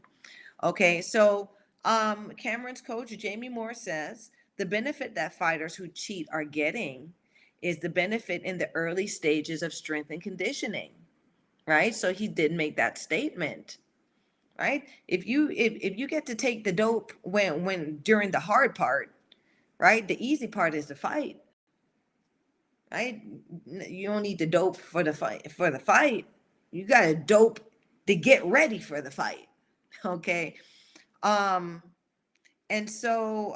Okay, so Cameron's coach Jamie Moore says the benefit that fighters who cheat are getting is the benefit in the early stages of strength and conditioning, right? So he did make that statement, right? If you get to take the dope when during the hard part, right? The easy part is the fight, right? You don't need the dope for the fight. You got to dope to get ready for the fight. Okay. Um, and so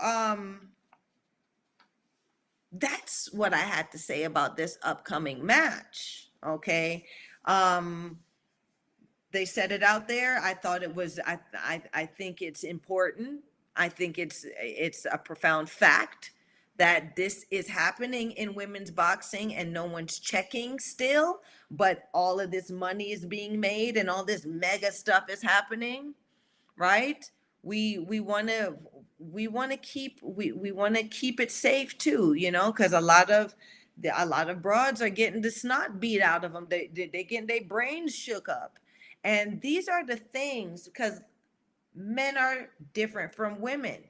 that's what I had to say about this upcoming match. Okay. They said it out there. I thought it was, I think it's important. I think it's a profound fact that this is happening in women's boxing and no one's checking still, but all of this money is being made and all this mega stuff is happening, right? We want to we want to keep it safe too, because a lot of broads are getting the snot beat out of them. They getting their brains shook up, and these are the things, because men are different from women,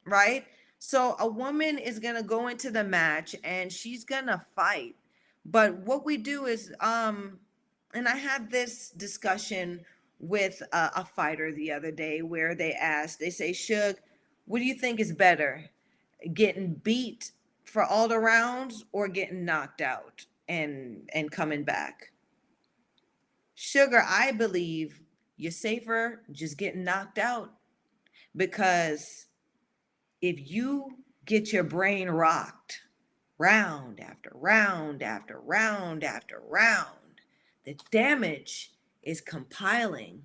right? So a woman is going to go into the match and she's going to fight. But what we do is, and I had this discussion with a fighter the other day where they say, Shug, what do you think is better? Getting beat for all the rounds or getting knocked out and coming back? Sugar, I believe you're safer just getting knocked out, because if you get your brain rocked round after round after round after round, the damage is compiling.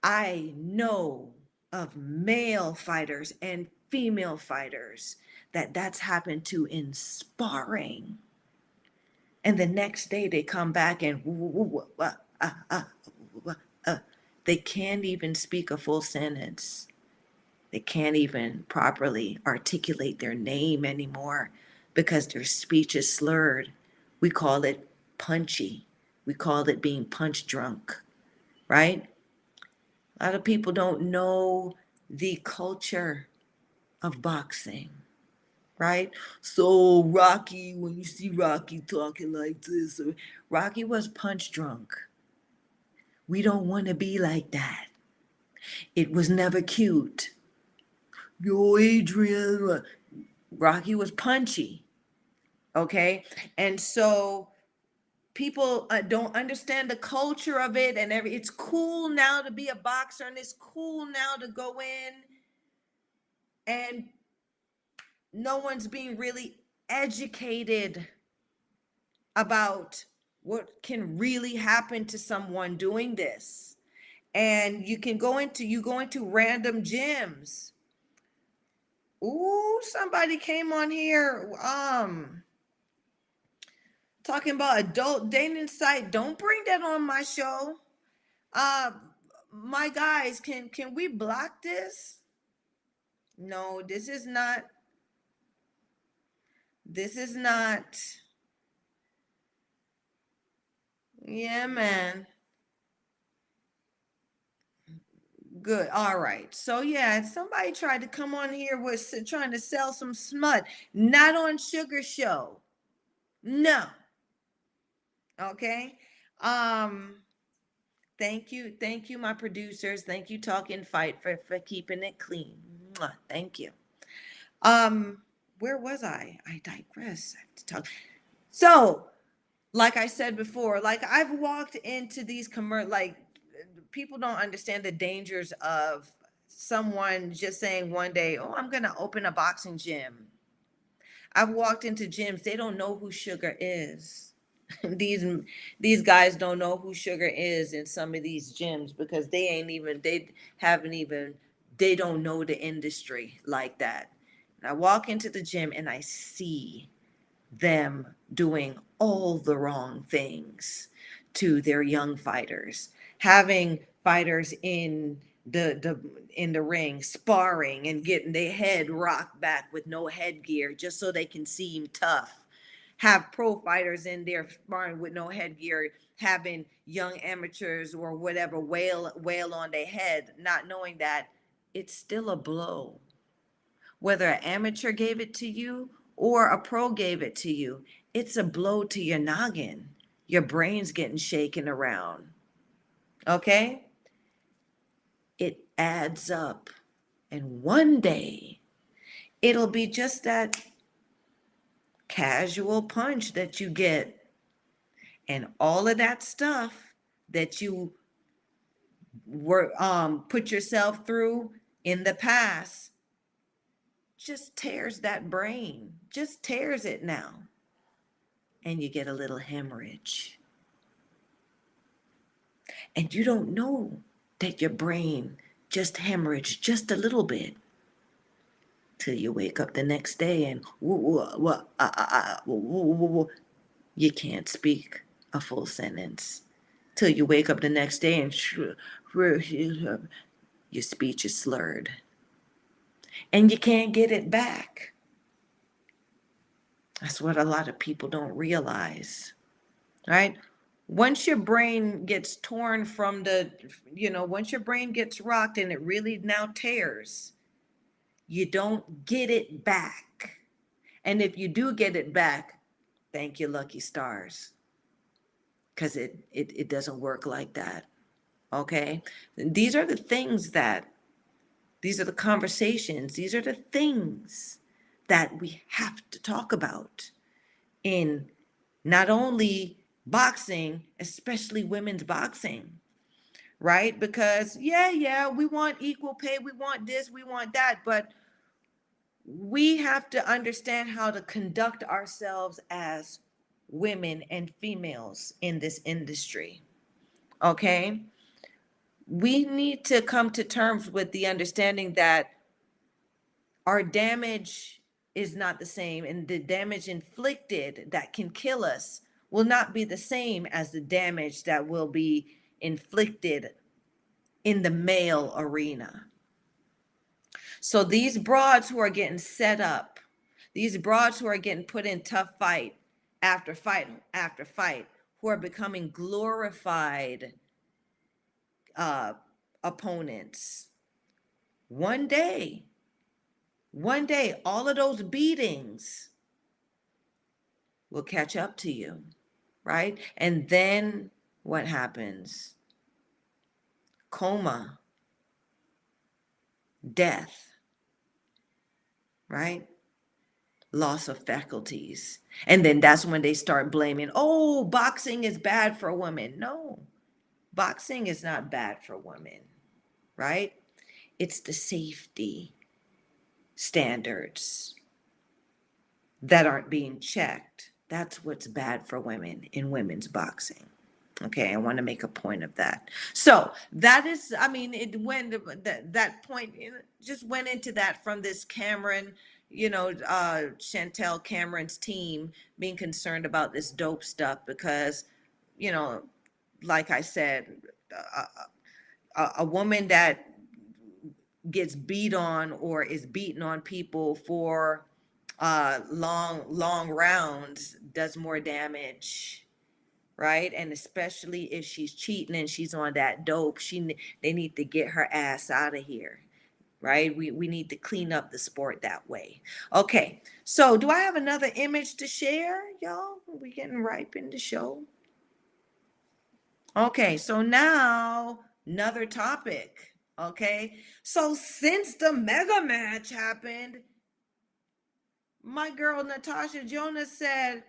I know of male fighters and female fighters that's happened to in sparring. And the next day they come back and They can't even speak a full sentence. They can't even properly articulate their name anymore because their speech is slurred. We call it punchy. We call it being punch drunk, right? A lot of people don't know the culture of boxing, right? So Rocky, when you see Rocky talking like this, Rocky was punch drunk. We don't want to be like that. It was never cute. Yo, Adrian. Rocky was punchy, okay? And so people don't understand the culture of it, and it's cool now to be a boxer, and it's cool now to go in, and no one's being really educated about what can really happen to someone doing this. And you go into random gyms. Ooh, somebody came on here talking about adult dating site. Don't bring that on my show. uh my guys, can we block this? No, this is not. Yeah, man. Good. All right. So yeah, somebody tried to come on here with trying to sell some smut. Not on Sugar Show. No. Okay. Um. Thank you, my producers. Thank you, Talkin Fight, for keeping it clean. Mwah. Thank you. Um. Where was I? I digress. I have to talk. So, like I said before, like I've walked into these like people don't understand the dangers of someone just saying one day, "Oh, I'm going to open a boxing gym." I've walked into gyms, they don't know who Sugar is. these these guys don't know who Sugar is in some of these gyms because haven't even they don't know the industry like that. And I walk into the gym and I see them doing all the wrong things to their young fighters, having fighters the in the ring sparring and getting their head rocked back with no headgear just so they can seem tough, have pro fighters in there sparring with no headgear, having young amateurs or whatever wail on their head, not knowing that it's still a blow. Whether an amateur gave it to you or a pro gave it to you, it's a blow to your noggin. Your brain's getting shaken around. Okay? It adds up. And one day, it'll be just that casual punch that you get. And all of that stuff that you were put yourself through in the past just tears that brain, just tears it now. And you get a little hemorrhage. And you don't know that your brain just hemorrhaged just a little bit till you wake up the next day and you can't speak a full sentence till you wake up the next day and your speech is slurred and you can't get it back. That's what a lot of people don't realize, right? Once your brain gets torn from once your brain gets rocked and it really now tears, you don't get it back. And if you do get it back, thank you, lucky stars, because it doesn't work like that. Okay? These are the things these are the conversations, these are the things that we have to talk about in not only boxing, especially women's boxing, right? Because, yeah, we want equal pay, we want this, we want that, but we have to understand how to conduct ourselves as women and females in this industry, okay? We need to come to terms with the understanding that our damage is not the same, and the damage inflicted that can kill us will not be the same as the damage that will be inflicted in the male arena. So these broads who are getting set up, these broads who are getting put in tough fight after fight, who are becoming glorified uh, opponents, one day, all of those beatings will catch up to you, right? And then what happens? Coma, death, right? Loss of faculties. And then that's when they start blaming, oh, boxing is bad for women. No, boxing is not bad for women, right? It's the safety standards that aren't being checked. That's what's bad for women in women's boxing. Okay, I want to make a point of that. So that is, I mean, it went that point just went into that from this Cameron, Chantel Cameron's team being concerned about this dope stuff because, you know, like I said, a woman that gets beat on or is beaten on people for long rounds does more damage, right? And especially if she's cheating and she's on that dope, they need to get her ass out of here, right? We need to clean up the sport that way. Okay, so do I have another image to share, y'all? We getting ripe in the show. Okay, so now another topic. Okay, so since the mega match happened, my girl Natasha Jonas said,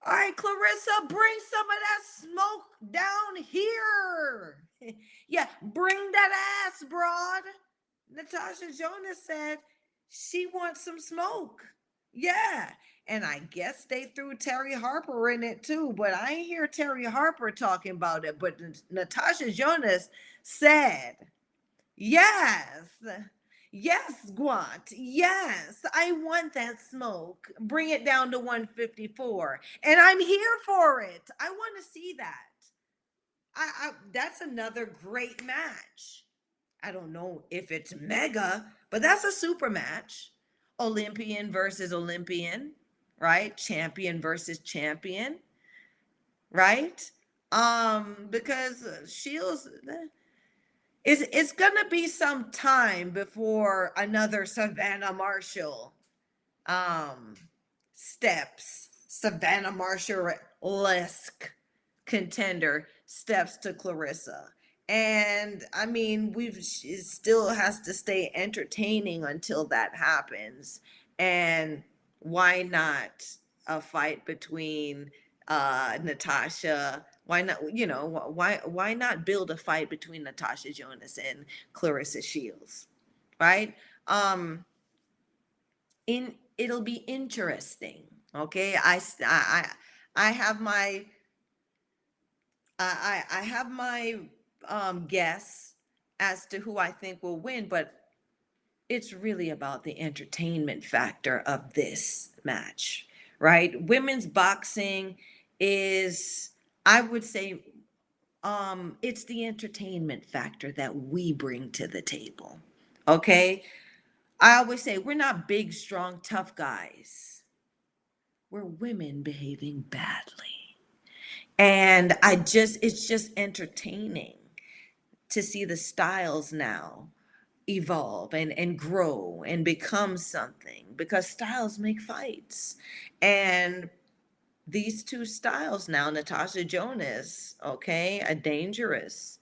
all right, Clarissa, bring some of that smoke down here. Yeah, bring that ass, broad. Natasha Jonas said she wants some smoke. Yeah. And I guess they threw Terry Harper in it too, but I ain't hear Terry Harper talking about it. But Natasha Jonas said, yes. Yes, Guat. Yes, I want that smoke. Bring it down to 154. And I'm here for it. I want to see that. That's another great match. I don't know if it's mega, but that's a super match. Olympian versus Olympian, right? Champion versus champion, right? Because Shields, it's gonna be some time before another Savannah Marshall steps, Savannah Marshall-esque contender steps to Clarissa. And I mean, it still has to stay entertaining until that happens. And why not a fight between Natasha? Why not, why not build a fight between Natasha Jonas and Clarissa Shields, right? It'll be interesting. Okay, I have my I have my guess as to who I think will win, but it's really about the entertainment factor of this match, right? Women's boxing is, I would say, it's the entertainment factor that we bring to the table. Okay, I always say we're not big, strong, tough guys. We're women behaving badly. And it's just entertaining to see the styles now evolve and grow and become something because styles make fights. And these two styles now, Natasha Jonas, okay, a dangerous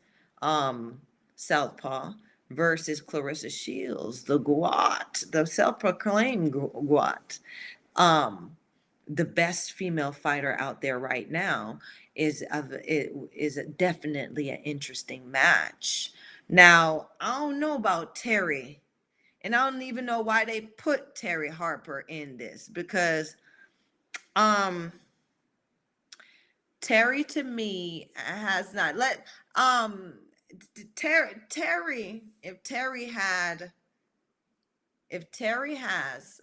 southpaw versus Clarissa Shields, the Guat, the self-proclaimed Guat. The best female fighter out there right now is definitely an interesting match. Now, I don't know about Terry, and I don't even know why they put Terry Harper in this because Terry to me has not let Terry if Terry has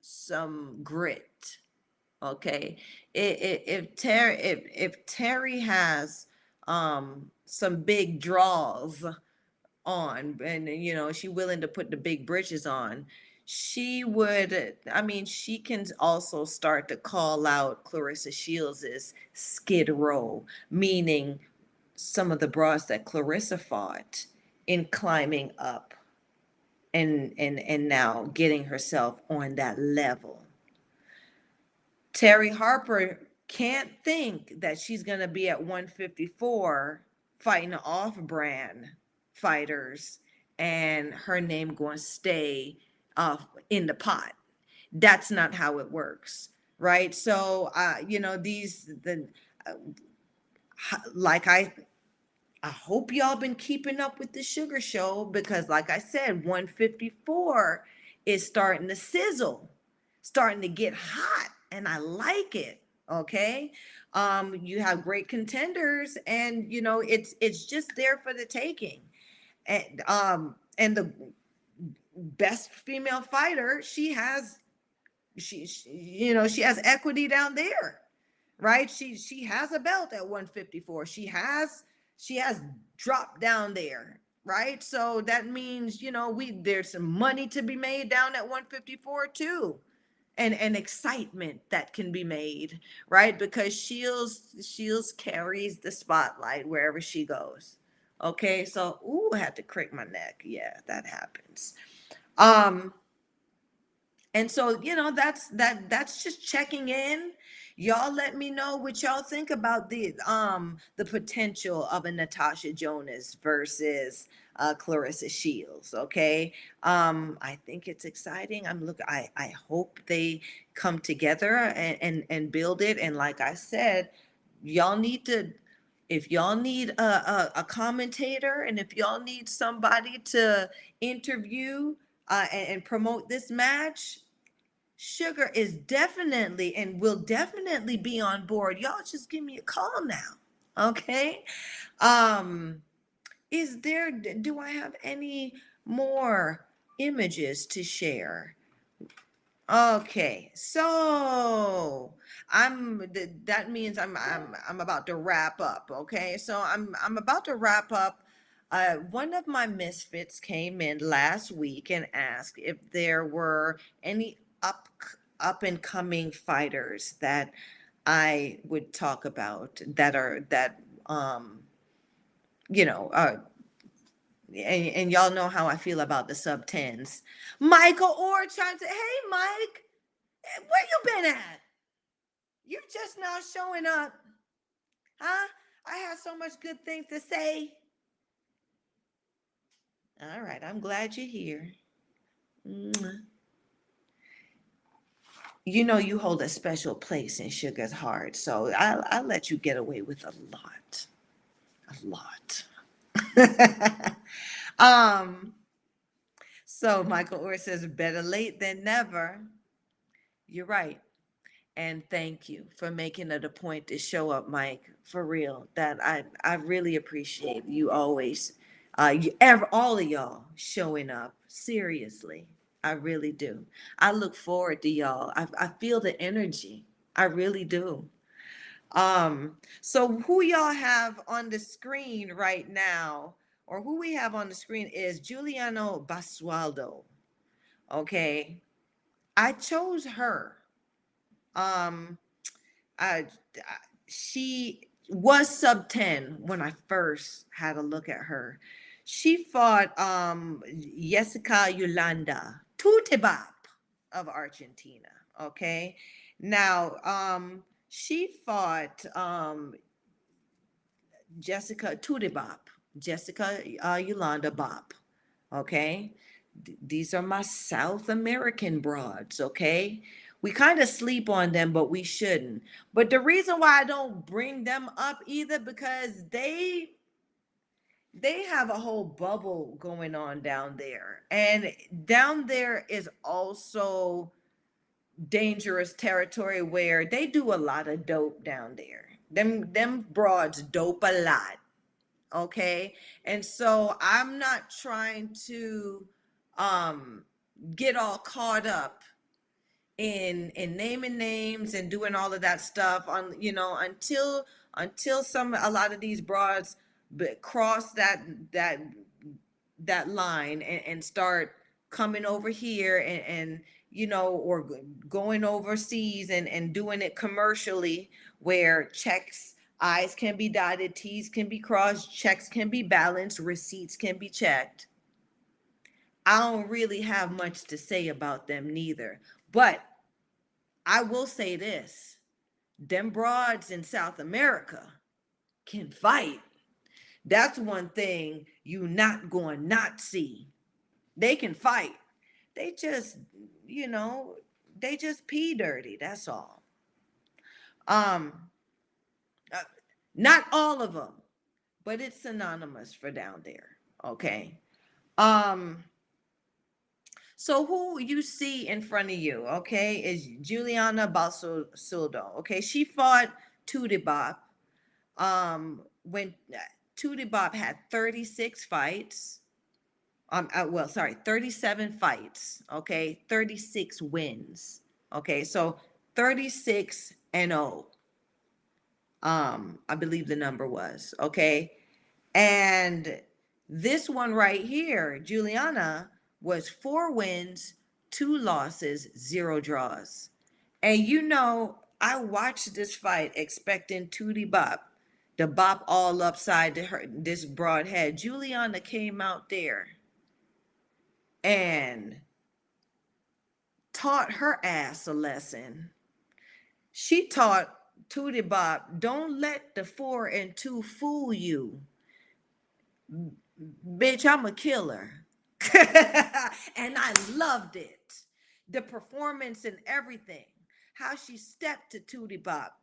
some grit, okay, if Terry has some big draws on, and she willing to put the big britches on, she would, I mean, she can also start to call out Clarissa Shields's skid row, meaning some of the bras that Clarissa fought in climbing up and now getting herself on that level. Terry Harper can't think that she's going to be at 154 fighting off-brand fighters and her name going to stay in the pot. That's not how it works, right? So, like I hope y'all been keeping up with the Sugar Show, because like I said, 154 is starting to sizzle, starting to get hot, and I like it. Okay. You have great contenders, and it's just there for the taking. And the best female fighter, she has she has equity down there, right? She has a belt at 154. She has dropped down there, right? So that means, there's some money to be made down at 154 too. And excitement that can be made, right? Because Shields carries the spotlight wherever she goes. Okay, so I had to crick my neck. Yeah, that happens. Um, and so, that's just checking in. Y'all let me know what y'all think about the potential of a Natasha Jonas versus Clarissa Shields. Okay. I think it's exciting. I hope they come together and build it. And like I said, y'all need to, if y'all need a commentator, and if y'all need somebody to interview and promote this match, Sugar is definitely and will definitely be on board. Y'all just give me a call now. Okay. Um, do I have any more images to share? Okay, so that means I'm about to wrap up. Okay, so I'm about to wrap up. One of my misfits came in last week and asked if there were any up and coming fighters that I would talk about that you know uh and y'all know how I feel about the sub tens. Michael Orr trying to, hey Mike, where you been at? You're just now showing up. Huh? I have so much good things to say. All right, I'm glad you're here. You know you hold a special place in Sugar's heart, so I'll let you get away with a lot. A lot. So Michael Orr says, better late than never. You're right. And thank you for making it a point to show up, Mike. For real, that I really appreciate you always, all of y'all showing up. Seriously, I really do. I look forward to y'all. I feel the energy. I really do. So who y'all have on the screen right now, or who we have on the screen is Giuliano Basualdo. Okay, I chose her. Um, I, she was sub 10 when I first had a look at her. She fought Jessica Yolanda Tutebap of Argentina. Okay. Now, she fought Jessica Tutebap, Jessica Yolanda Bop. Okay. These are my South American broads. Okay. We kind of sleep on them, but we shouldn't. But the reason why I don't bring them up either, because they have a whole bubble going on down there. And down there is also dangerous territory where they do a lot of dope down there. Them broads dope a lot. Okay. And so I'm not trying to get all caught up in naming names and doing all of that stuff on, until a lot of these broads cross that that line and start coming over here and or going overseas and doing it commercially, where checks, I's can be dotted, T's can be crossed, checks can be balanced, receipts can be checked. I don't really have much to say about them neither. But I will say this: them broads in South America can fight. That's one thing you not going not see. They can fight. They just, you know, they just pee dirty. That's all. Um, uh, Not all of them, but it's synonymous for down there. Okay. Um, so who you see in front of you, okay, is Juliana Balsuldo. Okay, she fought Tootie Bop. When Tootie Bop had 36 fights. Well, sorry, 37 fights. Okay, 36 wins. Okay, so 36 and 0. I believe the number was, okay. And this one right here, Juliana, was 4 wins, 2 losses, 0 draws. And I watched this fight expecting Tootie Bop to bop all upside this broad head. Juliana came out there and taught her ass a lesson. She taught Tootie Bop, don't let the 4 and 2 fool you. Bitch, I'm a killer. And I loved it. The performance and everything. How she stepped to Tootie Bop.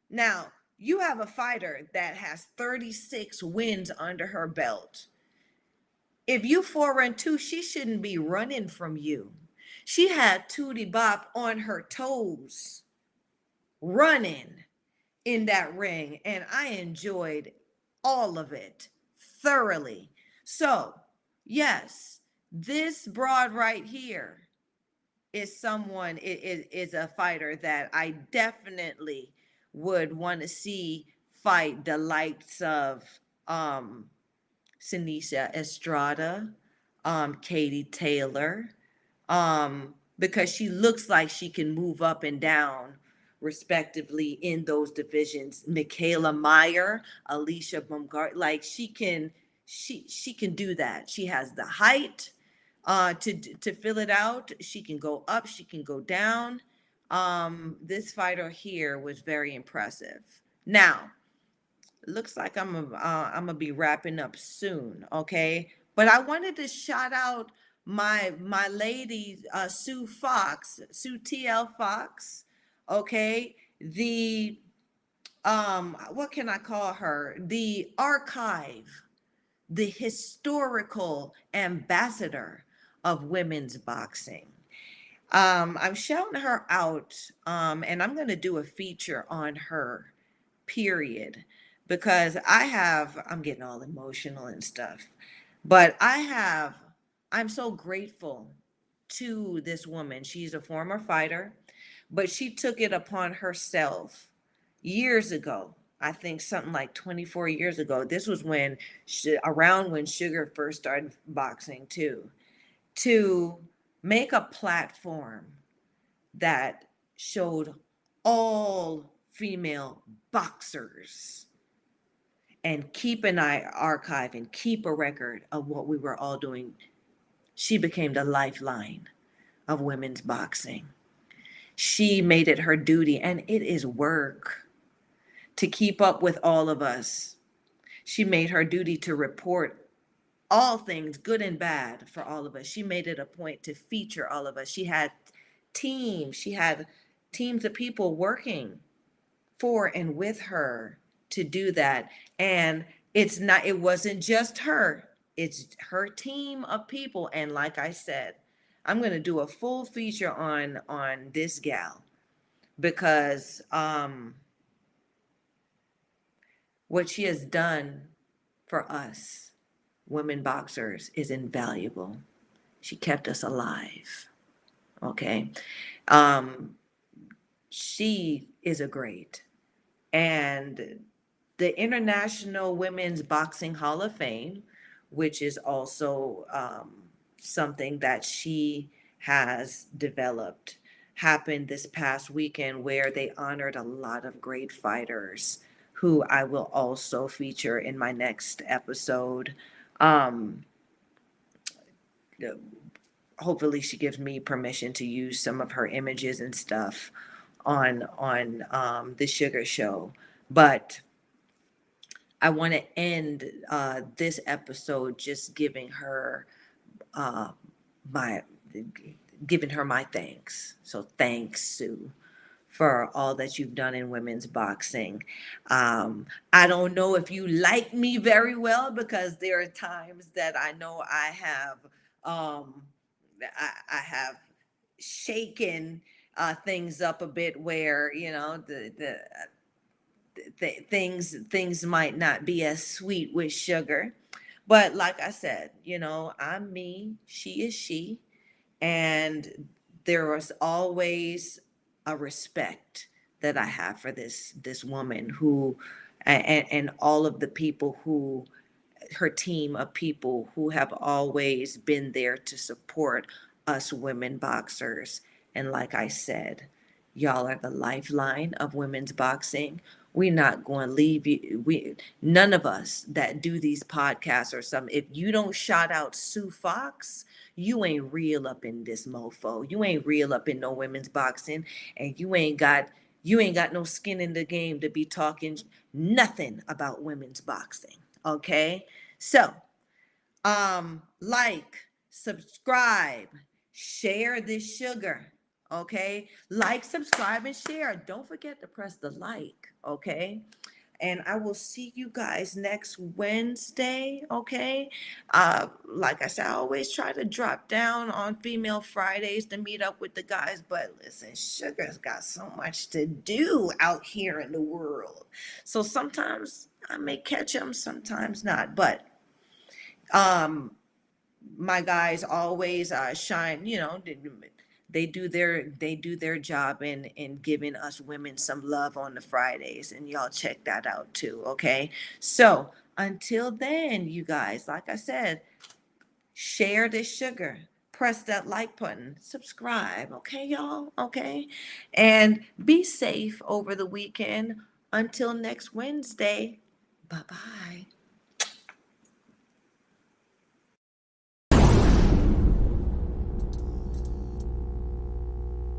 Now, you have a fighter that has 36 wins under her belt. If you 4 and 2, she shouldn't be running from you. She had Tootie Bop on her toes, running in that ring, and I enjoyed all of it thoroughly. So, yes, this broad right here is is a fighter that I definitely would want to see fight the likes of Sinisha Estrada, Katie Taylor, because she looks like she can move up and down respectively in those divisions. Michaela Meyer, Alicia Baumgart, like she can do that. She has the height to fill it out. She can go up, she can go down. This fighter here was very impressive. Now, looks like I'm gonna be wrapping up soon, okay? But I wanted to shout out my lady Sue Fox, Sue TL Fox, okay? The what can I call her? The archive, the historical ambassador of women's boxing. I'm shouting her out, and I'm going to do a feature on her, period, because I'm getting all emotional and stuff, but I'm so grateful to this woman. She's a former fighter, but she took it upon herself years ago. I think something like 24 years ago. This was around when Sugar first started boxing too, to make a platform that showed all female boxers and keep an archive and keep a record of what we were all doing. She became the lifeline of women's boxing. She made it her duty, and it is work to keep up with all of us. She made her duty to report all things, good and bad, for all of us. She made it a point to feature all of us. She had teams of people working for and with her to do that. And it wasn't just her, it's her team of people. And like I said, I'm going to do a full feature on this gal, because what she has done for us women boxers is invaluable. She kept us alive. Okay. She is a great. And the International Women's Boxing Hall of Fame, which is also something that she has developed, happened this past weekend where they honored a lot of great fighters who I will also feature in my next episode. Um, Hopefully she gives me permission to use some of her images and stuff on the Sugar Show. But I want to end this episode just uh, my giving her my thanks. So thanks, Sue, for all that you've done in women's boxing. I don't know if you like me very well because there are times that I know um, I have shaken things up a bit where things might not be as sweet with sugar. But like I said, I'm me, she is she, and there was always a respect that I have for this woman who and all of the people who her team of people who have always been there to support us women boxers. And like I said, y'all are the lifeline of women's boxing. We're not going to leave you. None of us that do these podcasts or something, if you don't shout out Sue Fox, you ain't real up in this mofo. You ain't real up in no women's boxing, and you ain't got no skin in the game to be talking nothing about women's boxing. Okay? So, like, subscribe, share this sugar. Okay? Like, subscribe, and share. Don't forget to press the like. Okay? And I will see you guys next Wednesday. Okay. Like I said, I always try to drop down on Female Fridays to meet up with the guys, but listen, Sugar's got so much to do out here in the world. So sometimes I may catch them, sometimes not. But um my guys always shine, they do their job in giving us women some love on the Fridays, and y'all check that out too. Okay, so until then, you guys, like I said, share this sugar, press that like button, subscribe. Okay, y'all. Okay, and be safe over the weekend. Until next Wednesday, bye bye.